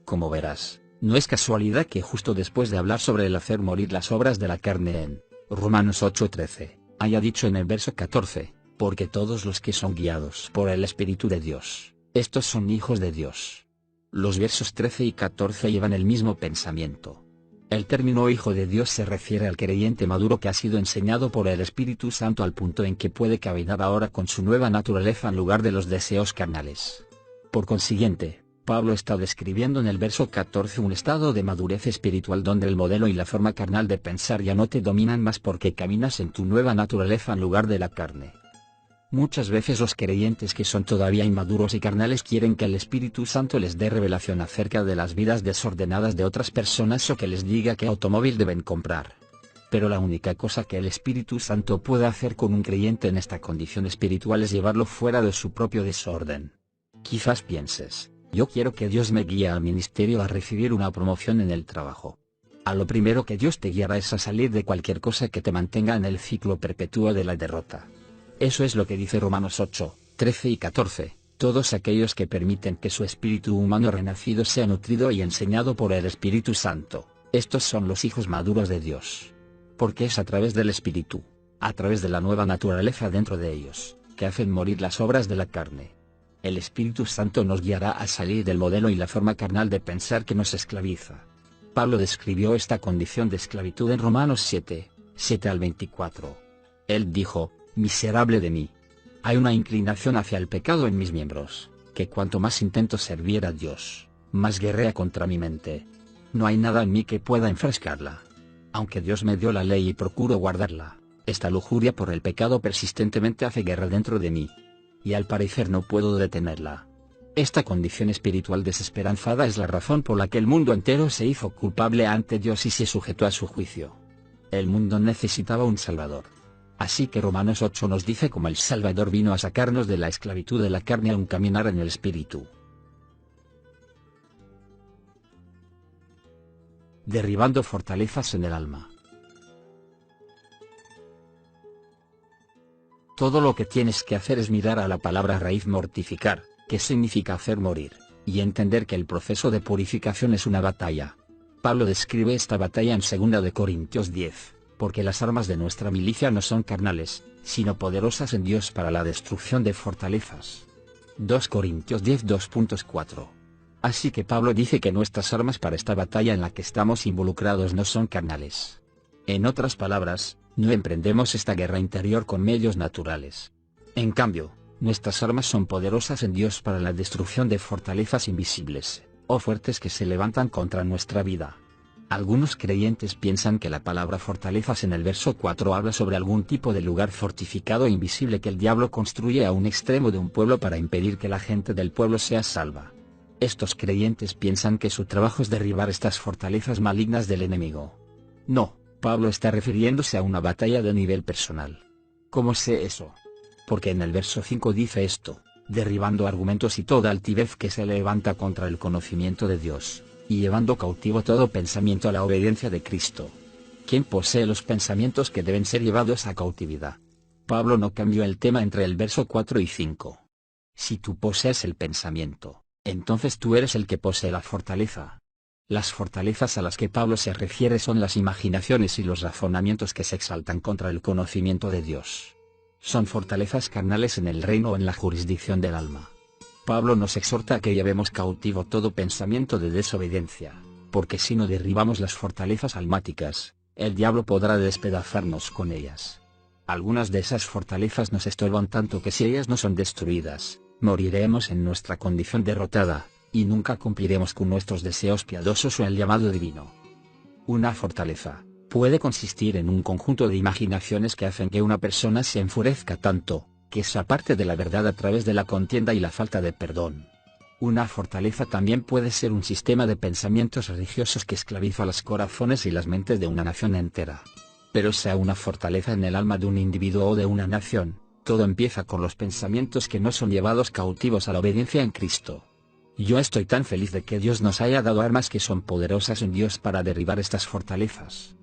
Como verás, no es casualidad que justo después de hablar sobre el hacer morir las obras de la carne en Romanos 8:13, haya dicho en el verso 14, porque todos los que son guiados por el Espíritu de Dios, estos son hijos de Dios. Los versos 13 y 14 llevan el mismo pensamiento. El término Hijo de Dios se refiere al creyente maduro que ha sido enseñado por el Espíritu Santo al punto en que puede caminar ahora con su nueva naturaleza en lugar de los deseos carnales. Por consiguiente, Pablo está describiendo en el verso 14 un estado de madurez espiritual donde el modelo y la forma carnal de pensar ya no te dominan más porque caminas en tu nueva naturaleza en lugar de la carne. Muchas veces los creyentes que son todavía inmaduros y carnales quieren que el Espíritu Santo les dé revelación acerca de las vidas desordenadas de otras personas o que les diga qué automóvil deben comprar. Pero la única cosa que el Espíritu Santo puede hacer con un creyente en esta condición espiritual es llevarlo fuera de su propio desorden. Quizás pienses, yo quiero que Dios me guíe al ministerio a recibir una promoción en el trabajo. A lo primero que Dios te guiará es a salir de cualquier cosa que te mantenga en el ciclo perpetuo de la derrota. Eso es lo que dice Romanos 8, 13 y 14, todos aquellos que permiten que su espíritu humano renacido sea nutrido y enseñado por el Espíritu Santo, estos son los hijos maduros de Dios. Porque es a través del Espíritu, a través de la nueva naturaleza dentro de ellos, que hacen morir las obras de la carne. El Espíritu Santo nos guiará a salir del modelo y la forma carnal de pensar que nos esclaviza. Pablo describió esta condición de esclavitud en Romanos 7, 7 al 24. Él dijo, miserable de mí. Hay una inclinación hacia el pecado en mis miembros, que cuanto más intento servir a Dios, más guerrea contra mi mente. No hay nada en mí que pueda enfrescarla. Aunque Dios me dio la ley y procuro guardarla, esta lujuria por el pecado persistentemente hace guerra dentro de mí. Y al parecer no puedo detenerla. Esta condición espiritual desesperanzada es la razón por la que el mundo entero se hizo culpable ante Dios y se sujetó a su juicio. El mundo necesitaba un Salvador. Así que Romanos 8 nos dice cómo el Salvador vino a sacarnos de la esclavitud de la carne a un caminar en el Espíritu. Derribando fortalezas en el alma. Todo lo que tienes que hacer es mirar a la palabra raíz mortificar, que significa hacer morir, y entender que el proceso de purificación es una batalla. Pablo describe esta batalla en 2 de Corintios 10. Porque las armas de nuestra milicia no son carnales, sino poderosas en Dios para la destrucción de fortalezas. 2 Corintios 10 2.4. Así que Pablo dice que nuestras armas para esta batalla en la que estamos involucrados no son carnales. En otras palabras, no emprendemos esta guerra interior con medios naturales. En cambio, nuestras armas son poderosas en Dios para la destrucción de fortalezas invisibles, o fuertes que se levantan contra nuestra vida. Algunos creyentes piensan que la palabra fortalezas en el verso 4 habla sobre algún tipo de lugar fortificado e invisible que el diablo construye a un extremo de un pueblo para impedir que la gente del pueblo sea salva. Estos creyentes piensan que su trabajo es derribar estas fortalezas malignas del enemigo. No, Pablo está refiriéndose a una batalla de nivel personal. ¿Cómo sé eso? Porque en el verso 5 dice esto, derribando argumentos y toda altivez que se levanta contra el conocimiento de Dios, y llevando cautivo todo pensamiento a la obediencia de Cristo. ¿Quién posee los pensamientos que deben ser llevados a cautividad? Pablo no cambió el tema entre el verso 4 y 5. Si tú posees el pensamiento, entonces tú eres el que posee la fortaleza. Las fortalezas a las que Pablo se refiere son las imaginaciones y los razonamientos que se exaltan contra el conocimiento de Dios. Son fortalezas carnales en el reino o en la jurisdicción del alma. Pablo nos exhorta a que llevemos cautivo todo pensamiento de desobediencia, porque si no derribamos las fortalezas almáticas, el diablo podrá despedazarnos con ellas. Algunas de esas fortalezas nos estorban tanto que si ellas no son destruidas, moriremos en nuestra condición derrotada, y nunca cumpliremos con nuestros deseos piadosos o el llamado divino. Una fortaleza puede consistir en un conjunto de imaginaciones que hacen que una persona se enfurezca tanto, que se aparte de la verdad a través de la contienda y la falta de perdón. Una fortaleza también puede ser un sistema de pensamientos religiosos que esclaviza los corazones y las mentes de una nación entera. Pero sea una fortaleza en el alma de un individuo o de una nación, todo empieza con los pensamientos que no son llevados cautivos a la obediencia en Cristo. Yo estoy tan feliz de que Dios nos haya dado armas que son poderosas en Dios para derribar estas fortalezas.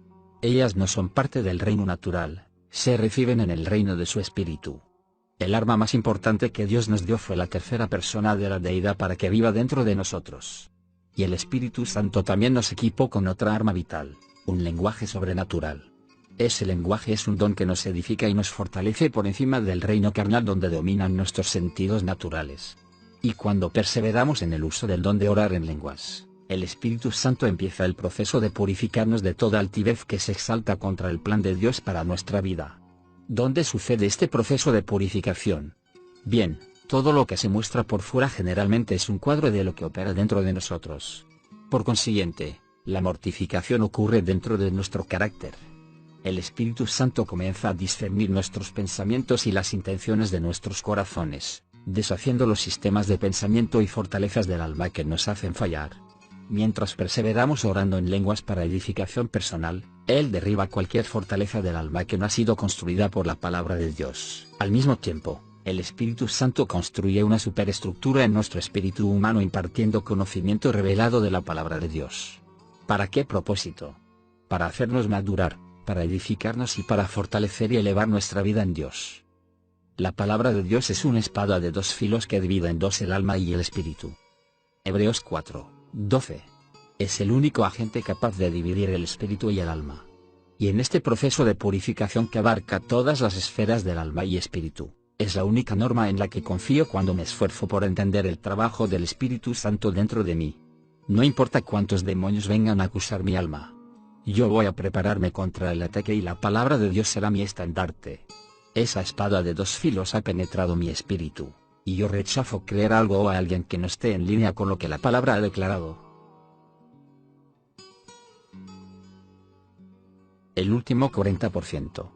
Ellas no son parte del reino natural, se reciben en el reino de su Espíritu. El arma más importante que Dios nos dio fue la tercera persona de la deidad para que viva dentro de nosotros. Y el Espíritu Santo también nos equipó con otra arma vital, un lenguaje sobrenatural. Ese lenguaje es un don que nos edifica y nos fortalece por encima del reino carnal donde dominan nuestros sentidos naturales. Y cuando perseveramos en el uso del don de orar en lenguas, El Espíritu Santo empieza el proceso de purificarnos de toda altivez que se exalta contra el plan de Dios para nuestra vida. ¿Dónde sucede este proceso de purificación? Bien, todo lo que se muestra por fuera generalmente es un cuadro de lo que opera dentro de nosotros. Por consiguiente, la mortificación ocurre dentro de nuestro carácter. El Espíritu Santo comienza a discernir nuestros pensamientos y las intenciones de nuestros corazones, deshaciendo los sistemas de pensamiento y fortalezas del alma que nos hacen fallar. Mientras perseveramos orando en lenguas para edificación personal, Él derriba cualquier fortaleza del alma que no ha sido construida por la palabra de Dios. Al mismo tiempo, el Espíritu Santo construye una superestructura en nuestro espíritu humano impartiendo conocimiento revelado de la palabra de Dios. ¿Para qué propósito? Para hacernos madurar, para edificarnos y para fortalecer y elevar nuestra vida en Dios. La palabra de Dios es una espada de dos filos que divide en dos el alma y el espíritu. Hebreos 4:12. Es el único agente capaz de dividir el espíritu y el alma. Y en este proceso de purificación que abarca todas las esferas del alma y espíritu, es la única norma en la que confío cuando me esfuerzo por entender el trabajo del Espíritu Santo dentro de mí. No importa cuántos demonios vengan a acusar mi alma. Yo voy a prepararme contra el ataque y la palabra de Dios será mi estandarte. Esa espada de dos filos ha penetrado mi espíritu, y yo rechazo creer algo o a alguien que no esté en línea con lo que la palabra ha declarado. El último 40%.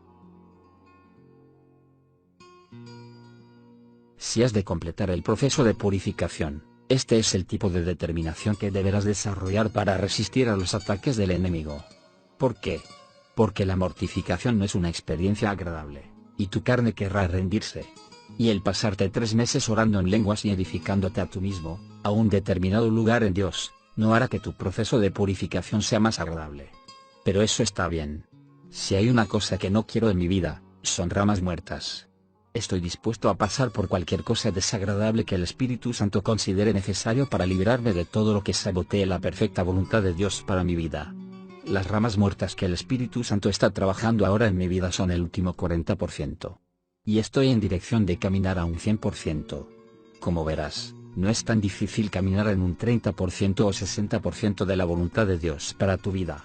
Si has de completar el proceso de purificación, este es el tipo de determinación que deberás desarrollar para resistir a los ataques del enemigo. ¿Por qué? Porque la mortificación no es una experiencia agradable, y tu carne querrá rendirse. Y el pasarte 3 meses orando en lenguas y edificándote a tú mismo, a un determinado lugar en Dios, no hará que tu proceso de purificación sea más agradable. Pero eso está bien. Si hay una cosa que no quiero en mi vida, son ramas muertas. Estoy dispuesto a pasar por cualquier cosa desagradable que el Espíritu Santo considere necesario para librarme de todo lo que sabotee la perfecta voluntad de Dios para mi vida. Las ramas muertas que el Espíritu Santo está trabajando ahora en mi vida son el último 40%. Y estoy en dirección de caminar a un 100%. Como verás, no es tan difícil caminar en un 30% o 60% de la voluntad de Dios para tu vida.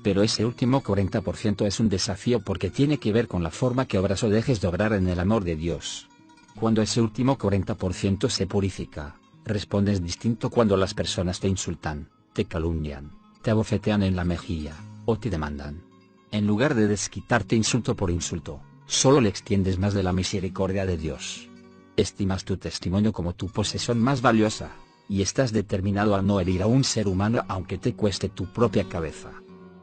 Pero ese último 40% es un desafío porque tiene que ver con la forma que obras o dejes de obrar en el amor de Dios. Cuando ese último 40% se purifica, respondes distinto cuando las personas te insultan, te calumnian, te abofetean en la mejilla, o te demandan. En lugar de desquitarte insulto por insulto, solo le extiendes más de la misericordia de Dios. Estimas tu testimonio como tu posesión más valiosa, y estás determinado a no herir a un ser humano aunque te cueste tu propia cabeza.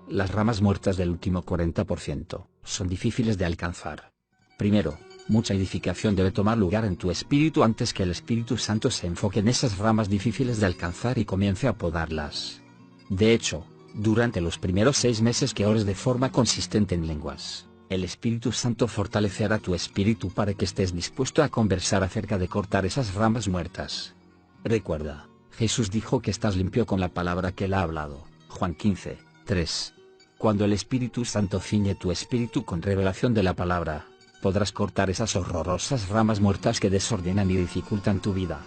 Las ramas muertas del último 40% son difíciles de alcanzar. Primero, mucha edificación debe tomar lugar en tu espíritu antes que el Espíritu Santo se enfoque en esas ramas difíciles de alcanzar y comience a podarlas. De hecho, durante los primeros 6 meses que ores de forma consistente en lenguas, el Espíritu Santo fortalecerá tu espíritu para que estés dispuesto a conversar acerca de cortar esas ramas muertas. Recuerda, Jesús dijo que estás limpio con la palabra que él ha hablado, Juan 15:3. Cuando el Espíritu Santo ciñe tu espíritu con revelación de la palabra, podrás cortar esas horrorosas ramas muertas que desordenan y dificultan tu vida.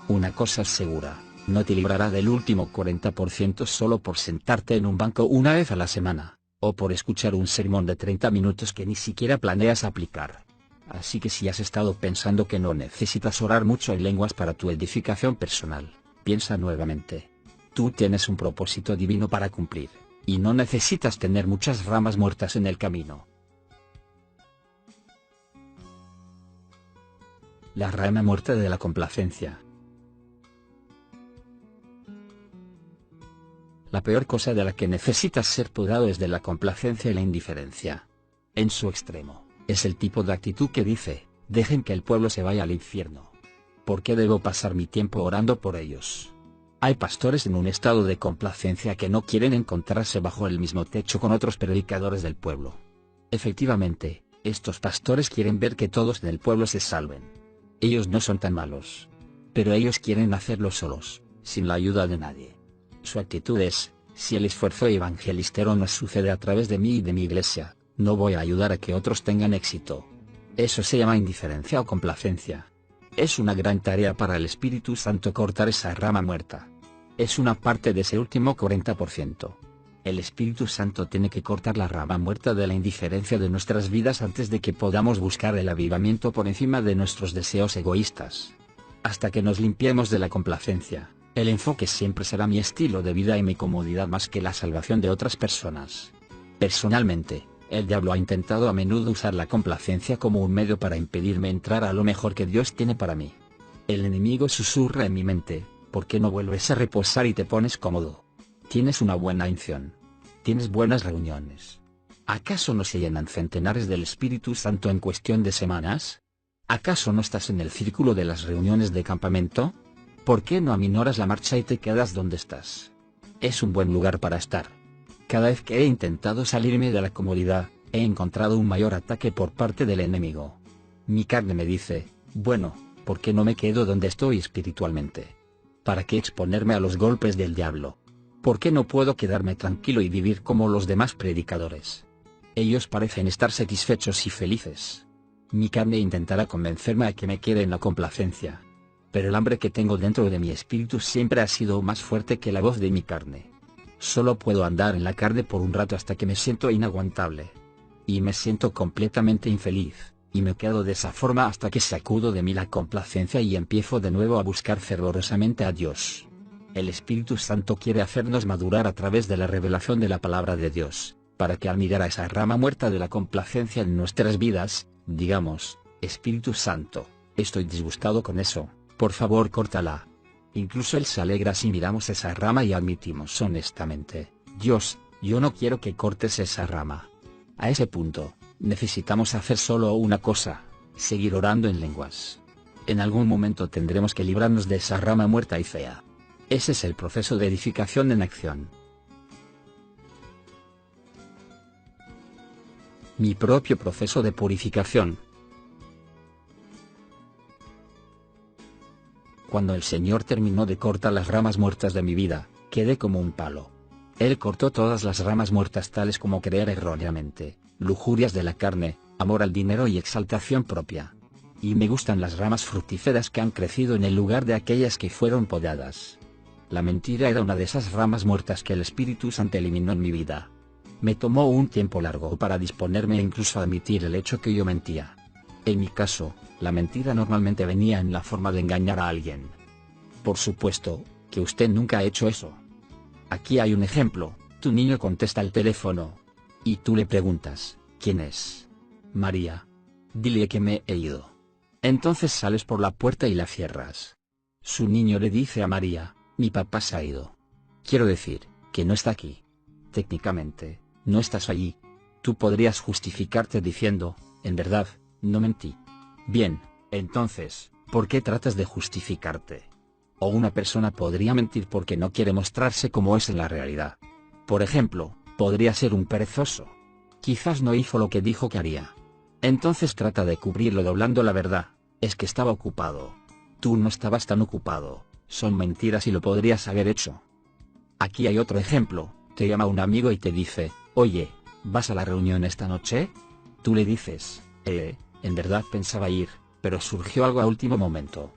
Una cosa es segura, no te librará del último 40% solo por sentarte en un banco una vez a la semana, o por escuchar un sermón de 30 minutos que ni siquiera planeas aplicar. Así que si has estado pensando que no necesitas orar mucho en lenguas para tu edificación personal, piensa nuevamente. Tú tienes un propósito divino para cumplir, y no necesitas tener muchas ramas muertas en el camino. La rama muerta de la complacencia. La peor cosa de la que necesitas ser podado es de la complacencia y la indiferencia. En su extremo, es el tipo de actitud que dice, dejen que el pueblo se vaya al infierno. ¿Por qué debo pasar mi tiempo orando por ellos? Hay pastores en un estado de complacencia que no quieren encontrarse bajo el mismo techo con otros predicadores del pueblo. Efectivamente, estos pastores quieren ver que todos en el pueblo se salven. Ellos no son tan malos. Pero ellos quieren hacerlo solos, sin la ayuda de nadie. Su actitud es, si el esfuerzo evangelistero no sucede a través de mí y de mi iglesia, no voy a ayudar a que otros tengan éxito. Eso se llama indiferencia o complacencia. Es una gran tarea para el Espíritu Santo cortar esa rama muerta. es una parte de ese último 40%. El Espíritu Santo tiene que cortar la rama muerta de la indiferencia de nuestras vidas antes de que podamos buscar el avivamiento por encima de nuestros deseos egoístas. Hasta que nos limpiemos de la complacencia, el enfoque siempre será mi estilo de vida y mi comodidad más que la salvación de otras personas. Personalmente, el diablo ha intentado a menudo usar la complacencia como un medio para impedirme entrar a lo mejor que Dios tiene para mí. El enemigo susurra en mi mente: ¿por qué no vuelves a reposar y te pones cómodo? Tienes una buena unción. Tienes buenas reuniones. ¿Acaso no se llenan centenares del Espíritu Santo en cuestión de semanas? ¿Acaso no estás en el círculo de las reuniones de campamento? ¿Por qué no aminoras la marcha y te quedas donde estás? Es un buen lugar para estar. Cada vez que he intentado salirme de la comodidad, he encontrado un mayor ataque por parte del enemigo. Mi carne me dice: bueno, ¿por qué no me quedo donde estoy espiritualmente? ¿Para qué exponerme a los golpes del diablo? ¿Por qué no puedo quedarme tranquilo y vivir como los demás predicadores? Ellos parecen estar satisfechos y felices. Mi carne intentará convencerme a que me quede en la complacencia. Pero el hambre que tengo dentro de mi espíritu siempre ha sido más fuerte que la voz de mi carne. Solo puedo andar en la carne por un rato hasta que me siento inaguantable. Y me siento completamente infeliz, y me quedo de esa forma hasta que sacudo de mí la complacencia y empiezo de nuevo a buscar fervorosamente a Dios. El Espíritu Santo quiere hacernos madurar a través de la revelación de la palabra de Dios, para que al mirar a esa rama muerta de la complacencia en nuestras vidas, digamos: Espíritu Santo, estoy disgustado con eso, por favor córtala. Incluso Él se alegra si miramos esa rama y admitimos honestamente: Dios, yo no quiero que cortes esa rama. A ese punto, necesitamos hacer solo una cosa: seguir orando en lenguas. En algún momento tendremos que librarnos de esa rama muerta y fea. Ese es el proceso de edificación en acción. Mi propio proceso de purificación. Cuando el Señor terminó de cortar las ramas muertas de mi vida, quedé como un palo. Él cortó todas las ramas muertas tales como creer erróneamente, lujurias de la carne, amor al dinero y exaltación propia. Y me gustan las ramas fructíferas que han crecido en el lugar de aquellas que fueron podadas. La mentira era una de esas ramas muertas que el Espíritu Santo eliminó en mi vida. Me tomó un tiempo largo para disponerme e incluso a admitir el hecho que yo mentía. En mi caso, la mentira normalmente venía en la forma de engañar a alguien. Por supuesto, que usted nunca ha hecho eso. Aquí hay un ejemplo: tu niño contesta el teléfono. Y tú le preguntas: ¿quién es? María. Dile que me he ido. Entonces sales por la puerta y la cierras. Su niño le dice a María: mi papá se ha ido. Quiero decir, que no está aquí. Técnicamente, no estás allí. Tú podrías justificarte diciendo: en verdad, no mentí. Bien, entonces, ¿por qué tratas de justificarte? O una persona podría mentir porque no quiere mostrarse como es en la realidad. Por ejemplo, podría ser un perezoso. Quizás no hizo lo que dijo que haría. Entonces trata de cubrirlo doblando la verdad: es que estaba ocupado. Tú no estabas tan ocupado. Son mentiras y lo podrías haber hecho. Aquí hay otro ejemplo: te llama un amigo y te dice: oye, ¿vas a la reunión esta noche? Tú le dices: en verdad pensaba ir, pero surgió algo a último momento.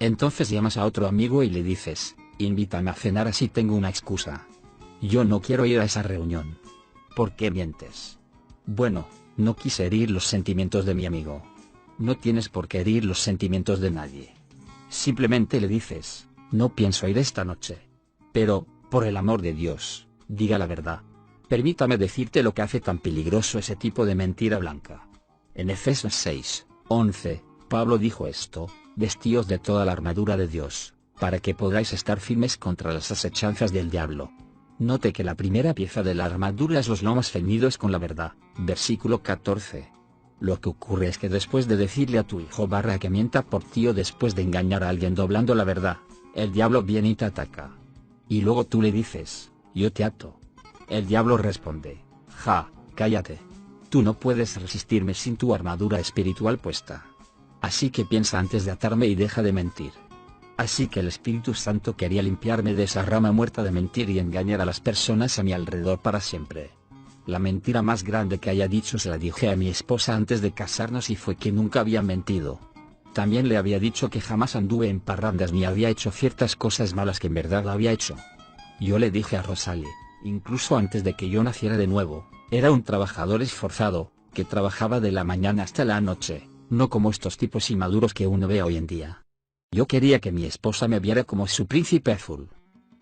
Entonces llamas a otro amigo y le dices: invítame a cenar así tengo una excusa. Yo no quiero ir a esa reunión. ¿Por qué mientes? Bueno, no quise herir los sentimientos de mi amigo. No tienes por qué herir los sentimientos de nadie. Simplemente le dices: no pienso ir esta noche. Pero, por el amor de Dios, diga la verdad. Permítame decirte lo que hace tan peligroso ese tipo de mentira blanca. En Efesios 6:11, Pablo dijo esto: vestíos de toda la armadura de Dios, para que podáis estar firmes contra las asechanzas del diablo. Note que la primera pieza de la armadura es los lomos ceñidos con la verdad, versículo 14. Lo que ocurre es que después de decirle a tu hijo que mienta por ti o después de engañar a alguien doblando la verdad, el diablo viene y te ataca. Y luego tú le dices: yo te ato. El diablo responde: ja, cállate. Tú no puedes resistirme sin tu armadura espiritual puesta. Así que piensa antes de atarme y deja de mentir. Así que el Espíritu Santo quería limpiarme de esa rama muerta de mentir y engañar a las personas a mi alrededor para siempre. La mentira más grande que haya dicho se la dije a mi esposa antes de casarnos y fue que nunca había mentido. También le había dicho que jamás anduve en parrandas ni había hecho ciertas cosas malas que en verdad había hecho. Yo le dije a Rosalie, incluso antes de que yo naciera de nuevo, era un trabajador esforzado, que trabajaba de la mañana hasta la noche, no como estos tipos inmaduros que uno ve hoy en día. Yo quería que mi esposa me viera como su príncipe azul.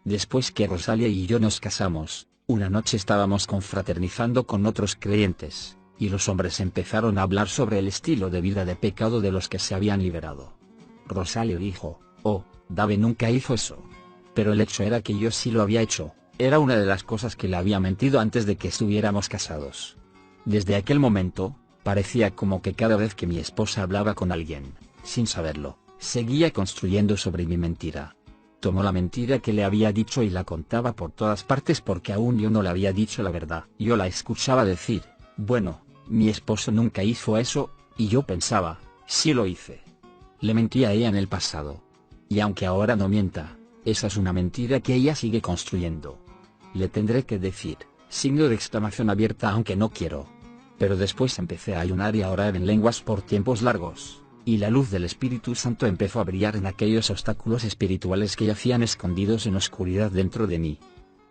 Después que Rosalie y yo nos casamos, una noche estábamos confraternizando con otros creyentes, y los hombres empezaron a hablar sobre el estilo de vida de pecado de los que se habían liberado. Rosalie dijo, oh, Dave nunca hizo eso. Pero el hecho era que yo sí lo había hecho, era una de las cosas que le había mentido antes de que estuviéramos casados. Desde aquel momento, parecía como que cada vez que mi esposa hablaba con alguien, sin saberlo, seguía construyendo sobre mi mentira. Tomó la mentira que le había dicho y la contaba por todas partes porque aún yo no le había dicho la verdad. Yo la escuchaba decir, bueno, mi esposo nunca hizo eso, y yo pensaba, sí lo hice. Le mentí a ella en el pasado. Y aunque ahora no mienta, esa es una mentira que ella sigue construyendo. Le tendré que decir, signo de exclamación abierta aunque no quiero. Pero después empecé a ayunar y a orar en lenguas por tiempos largos, y la luz del Espíritu Santo empezó a brillar en aquellos obstáculos espirituales que yacían escondidos en oscuridad dentro de mí.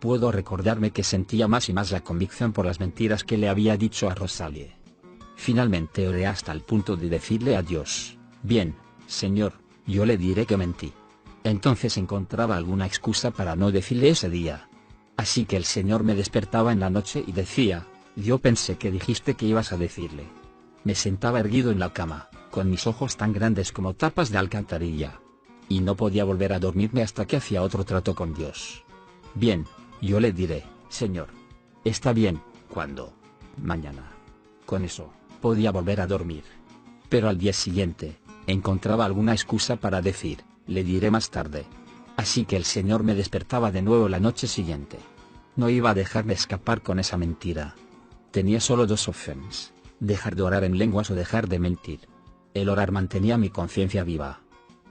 Puedo recordarme que sentía más y más la convicción por las mentiras que le había dicho a Rosalie. Finalmente oré hasta el punto de decirle a Dios, bien, Señor, yo le diré que mentí. Entonces encontraba alguna excusa para no decirle ese día. Así que el Señor me despertaba en la noche y decía, yo pensé que dijiste que ibas a decirle. Me sentaba erguido en la cama, con mis ojos tan grandes como tapas de alcantarilla. Y no podía volver a dormirme hasta que hacía otro trato con Dios. Bien, yo le diré, Señor. Está bien, ¿cuándo? Mañana. Con eso, podía volver a dormir. Pero al día siguiente, encontraba alguna excusa para decir, le diré más tarde. Así que el Señor me despertaba de nuevo la noche siguiente. No iba a dejarme escapar con esa mentira. Tenía solo dos opciones, dejar de orar en lenguas o dejar de mentir. El orar mantenía mi conciencia viva.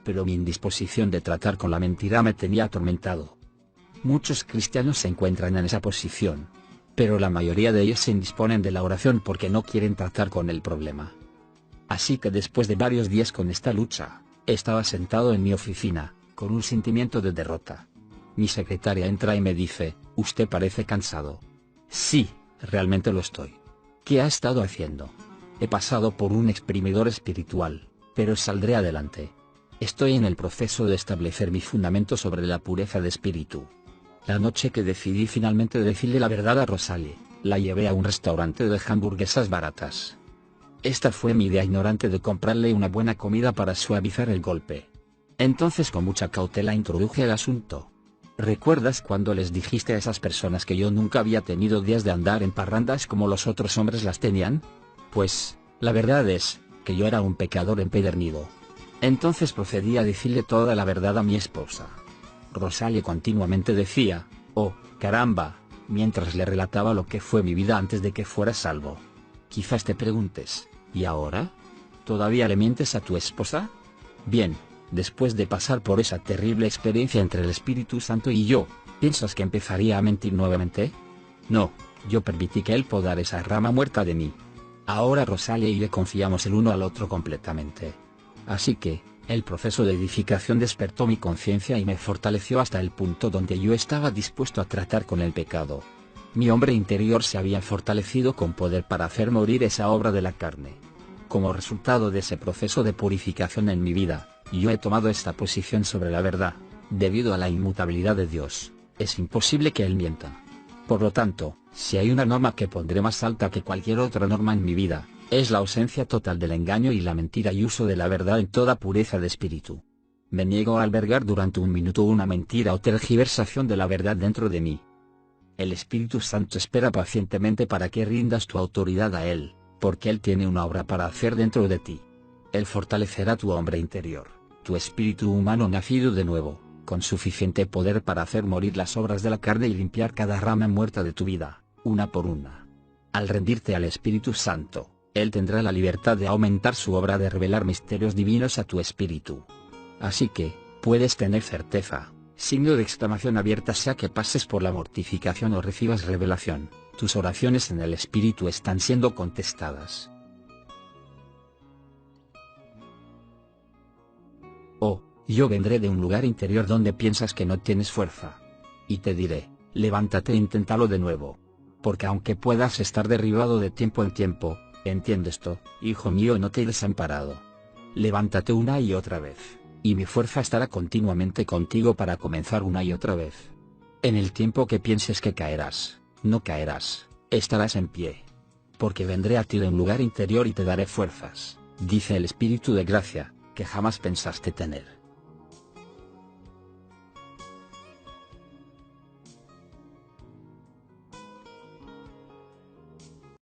Pero mi indisposición de tratar con la mentira me tenía atormentado. Muchos cristianos se encuentran en esa posición. Pero la mayoría de ellos se indisponen de la oración porque no quieren tratar con el problema. Así que después de varios días con esta lucha, estaba sentado en mi oficina, con un sentimiento de derrota. Mi secretaria entra y me dice, usted parece cansado. Sí, realmente lo estoy. ¿Qué ha estado haciendo? He pasado por un exprimidor espiritual, pero saldré adelante. Estoy en el proceso de establecer mi fundamento sobre la pureza de espíritu. La noche que decidí finalmente decirle la verdad a Rosalie, la llevé a un restaurante de hamburguesas baratas. Esta fue mi idea ignorante de comprarle una buena comida para suavizar el golpe. Entonces con mucha cautela introduje el asunto. ¿Recuerdas cuando les dijiste a esas personas que yo nunca había tenido días de andar en parrandas como los otros hombres las tenían? Pues, la verdad es, que yo era un pecador empedernido. Entonces procedí a decirle toda la verdad a mi esposa. Rosalie continuamente decía, oh, caramba, mientras le relataba lo que fue mi vida antes de que fuera salvo. Quizás te preguntes, ¿y ahora? ¿Todavía le mientes a tu esposa? Bien, después de pasar por esa terrible experiencia entre el Espíritu Santo y yo, ¿piensas que empezaría a mentir nuevamente? No, yo permití que él podara esa rama muerta de mí. Ahora Rosalie y le confiamos el uno al otro completamente. Así que, el proceso de edificación despertó mi conciencia y me fortaleció hasta el punto donde yo estaba dispuesto a tratar con el pecado. Mi hombre interior se había fortalecido con poder para hacer morir esa obra de la carne. Como resultado de ese proceso de purificación en mi vida, yo he tomado esta posición sobre la verdad. Debido a la inmutabilidad de Dios, es imposible que Él mienta. Por lo tanto, si hay una norma que pondré más alta que cualquier otra norma en mi vida, es la ausencia total del engaño y la mentira y uso de la verdad en toda pureza de espíritu. Me niego a albergar durante un minuto una mentira o tergiversación de la verdad dentro de mí. El Espíritu Santo espera pacientemente para que rindas tu autoridad a Él, porque Él tiene una obra para hacer dentro de ti. Él fortalecerá tu hombre interior, tu espíritu humano nacido de nuevo, con suficiente poder para hacer morir las obras de la carne y limpiar cada rama muerta de tu vida, una por una. Al rendirte al Espíritu Santo, Él tendrá la libertad de aumentar su obra de revelar misterios divinos a tu espíritu. Así que, puedes tener certeza, signo de exclamación abierta, sea que pases por la mortificación o recibas revelación, tus oraciones en el Espíritu están siendo contestadas. Oh, yo vendré de un lugar interior donde piensas que no tienes fuerza. Y te diré, levántate e inténtalo de nuevo. Porque aunque puedas estar derribado de tiempo en tiempo, entiende esto, hijo mío, no te he desamparado. Levántate una y otra vez, y mi fuerza estará continuamente contigo para comenzar una y otra vez. En el tiempo que pienses que caerás, no caerás, estarás en pie. Porque vendré a ti de un lugar interior y te daré fuerzas, dice el Espíritu de gracia, que jamás pensaste tener.